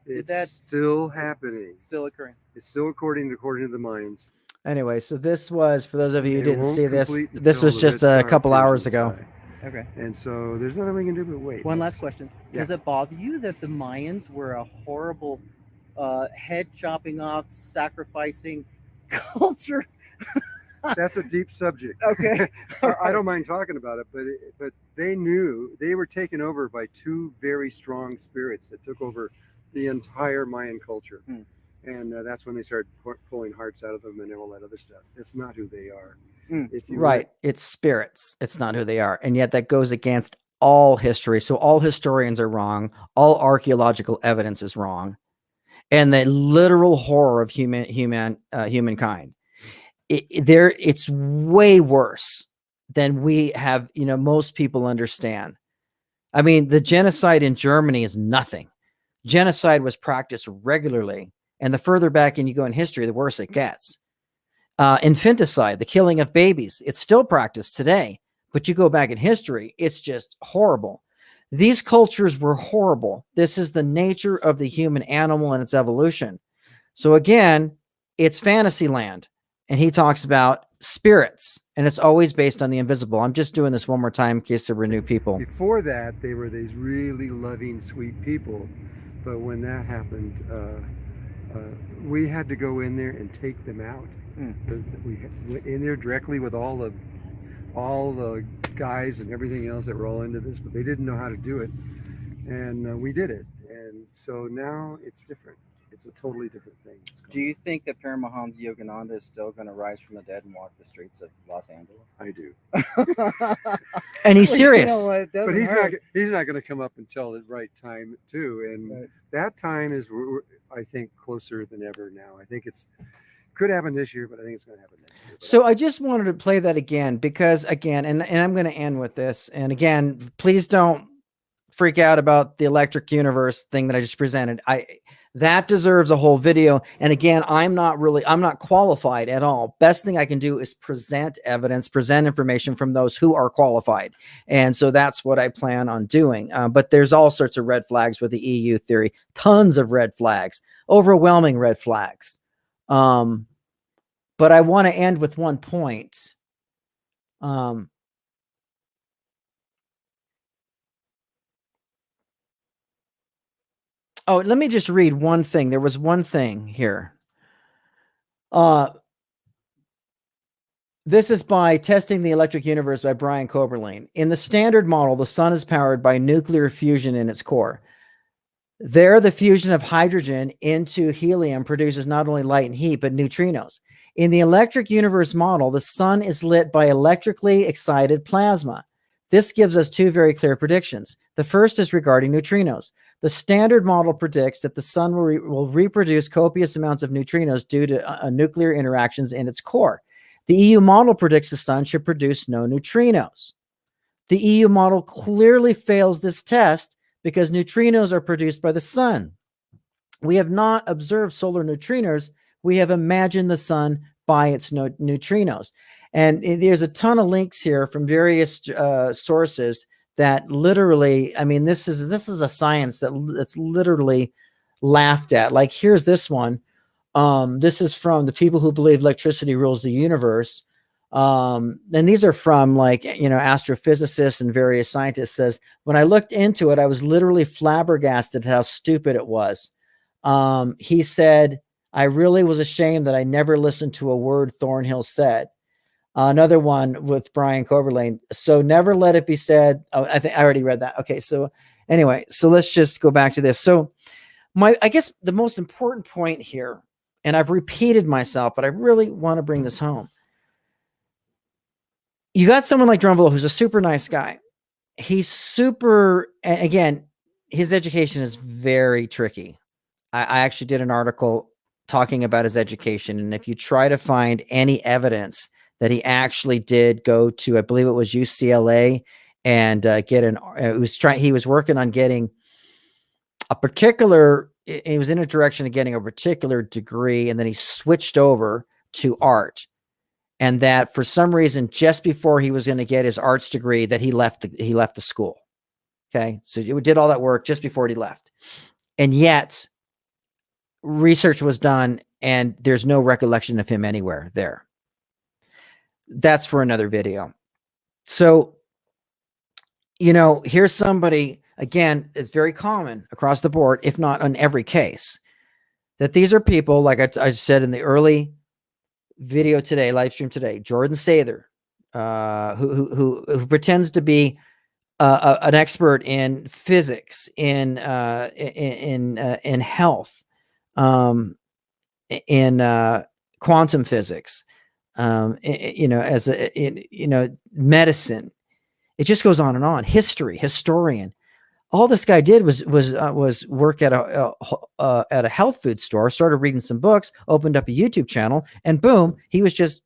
it's still happening. still occurring? It's still according to the Mayans. Anyway, so this was, for those of you who It didn't won't see this, complete this until was the just red a star couple appears hours in the ago. sky. Okay. And so there's nothing we can do but wait. One last question. Yeah. Does it bother you that the Mayans were a horrible head chopping off, sacrificing culture. That's a deep subject. Okay. I don't mind talking about it, but they knew they were taken over by two very strong spirits that took over the entire Mayan culture, and that's when they started pulling hearts out of them and all that other stuff. That's not who they are. If you Right. It's spirits. It's not who they are. And yet that goes against all history. So all historians are wrong. All archaeological evidence is wrong. And the literal horror of humankind. It's way worse than we have, most people understand. I mean, the genocide in Germany is nothing. Genocide was practiced regularly. And the further back in you go in history, the worse it gets. Infanticide, the killing of babies, it's still practiced today, but you go back in history, it's just horrible. These cultures were horrible. This is the nature of the human animal and its evolution. So again, it's fantasy land. And he talks about spirits, and it's always based on the invisible. I'm just doing this one more time in case there were new people. Before that, they were these really loving, sweet people. But when that happened, we had to go in there and take them out. We went in there directly with all the guys and everything else that were all into this, but they didn't know how to do it, and we did it. And so now it's different. It's a totally different thing. Do you think that Paramahansa Yogananda is still going to rise from the dead and walk the streets of Los Angeles? I do. And he's serious. But he's not going to come up until the right time too. And that time is, I think, closer than ever now. I think it's could happen this year, but I think it's going to happen next year. So I just wanted to play that again because, again, and I'm going to end with this. And again, please don't freak out about the electric universe thing that I just presented. That deserves a whole video. And again, I'm not qualified at all. Best thing I can do is present evidence, present information from those who are qualified. And so that's what I plan on doing. But there's all sorts of red flags with the EU theory, tons of red flags, overwhelming red flags. But I want to end with one point. Oh, let me just read one thing. There was one thing here. This is by Testing the Electric Universe by Brian Koberlein. In the standard model, the sun is powered by nuclear fusion in its core. There, the fusion of hydrogen into helium produces not only light and heat, but neutrinos. In the electric universe model, the sun is lit by electrically excited plasma. This gives us two very clear predictions. The first is regarding neutrinos. The standard model predicts that the sun will reproduce copious amounts of neutrinos due to nuclear interactions in its core. The EU model predicts the sun should produce no neutrinos. The EU model clearly fails this test because neutrinos are produced by the sun. We have not observed solar neutrinos. We have imagined the sun by its neutrinos. And there's a ton of links here from various sources that literally, I mean, this is a science that's literally laughed at. Like, here's this one. This is from the people who believe electricity rules the universe. And these are from, like, astrophysicists and various scientists. Says, when I looked into it, I was literally flabbergasted at how stupid it was. He said, I really was ashamed that I never listened to a word Thornhill said. Another one with Brian Koberlein. So never let it be said. Oh, I think I already read that. Okay. So anyway, so let's just go back to this. So I guess the most important point here, and I've repeated myself, but I really want to bring this home. You got someone like Drunvalo, who's a super nice guy. He's super, and again, his education is very tricky. I actually did an article talking about his education. And if you try to find any evidence that he actually did go to, I believe it was UCLA, and he was working on getting a particular, he was in a direction of getting a particular degree, and then he switched over to art. And that for some reason, just before he was going to get his arts degree, that he left the school. Okay. So he did all that work just before he left. And yet research was done and there's no recollection of him anywhere there. That's for another video. So, here's somebody, again, it's very common across the board, if not on every case, that these are people, like I said, in the early video today, live stream today, Jordan Sather, who pretends to be an expert in physics, in health, in quantum physics, as medicine. It just goes on and on. Historian. All this guy did was work at a health food store, started reading some books, opened up a YouTube channel, and boom, he was just,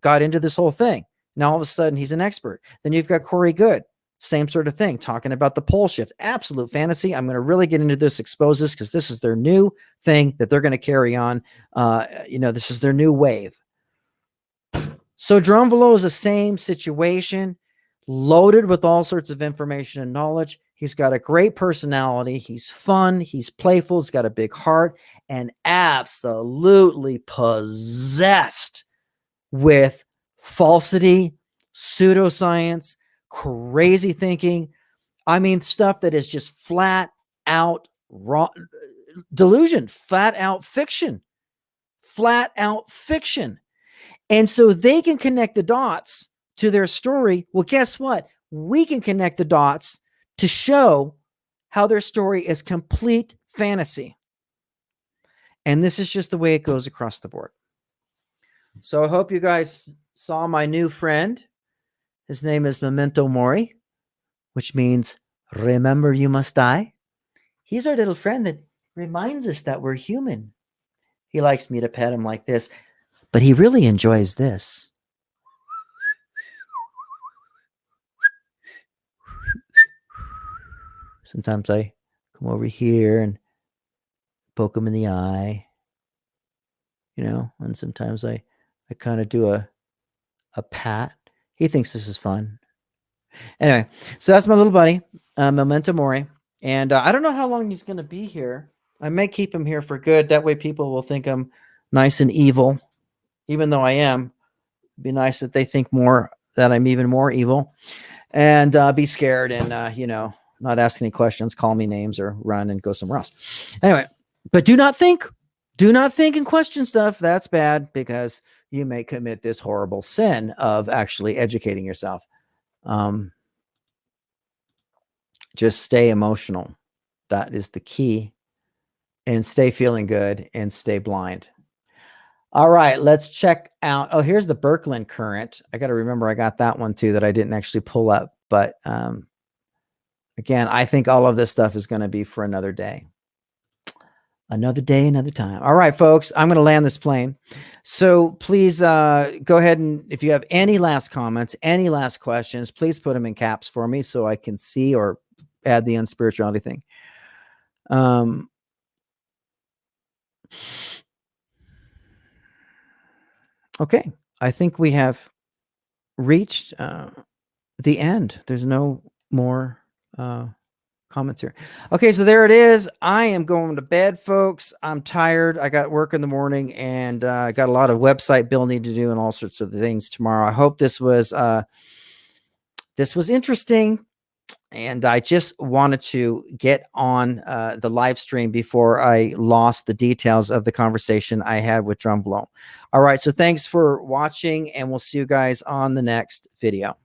got into this whole thing. Now all of a sudden he's an expert. Then you've got Corey Good, same sort of thing, talking about the pole shift. Absolute fantasy. I'm going to really get into this, expose this, because this is their new thing that they're going to carry on. This is their new wave. So Drunvalo is the same situation, loaded with all sorts of information and knowledge. He's got a great personality. He's fun. He's playful. He's got a big heart, and absolutely possessed with falsity, pseudoscience, crazy thinking. I mean, stuff that is just flat out wrong, delusion, flat out fiction. And so they can connect the dots to their story. Well, guess what? We can connect the dots to show how their story is complete fantasy. And this is just the way it goes across the board. So I hope you guys saw my new friend. His name is Memento Mori, which means remember you must die. He's our little friend that reminds us that we're human. He likes me to pet him like this, but he really enjoys this. Sometimes I come over here and poke him in the eye, and sometimes I kind of do a pat. He thinks this is fun. Anyway, so that's my little buddy, Memento Mori. And I don't know how long he's going to be here. I may keep him here for good. That way people will think I'm nice and evil, even though I am. It'd be nice that they think more that I'm even more evil, and be scared and, not ask any questions, call me names, or run and go somewhere else. Anyway, but do not think and question stuff. That's bad, because you may commit this horrible sin of actually educating yourself. Just stay emotional. That is the key. And stay feeling good and stay blind. All right, let's check out. Oh, here's the Birkeland current. I got to remember I got that one too that I didn't actually pull up. But again, I think all of this stuff is going to be for another day. Another day, another time. All right, folks, I'm going to land this plane. So please go ahead, and if you have any last comments, any last questions, please put them in caps for me so I can see, or add the unspirituality thing. Okay, I think we have reached the end. There's no more comments here. Okay, so there it is. I am going to bed, folks. I'm tired. I got work in the morning, and I got a lot of website building to do and all sorts of things tomorrow. I hope this was interesting. And I just wanted to get on the live stream before I lost the details of the conversation I had with Drunvalo. All right, so thanks for watching, and we'll see you guys on the next video.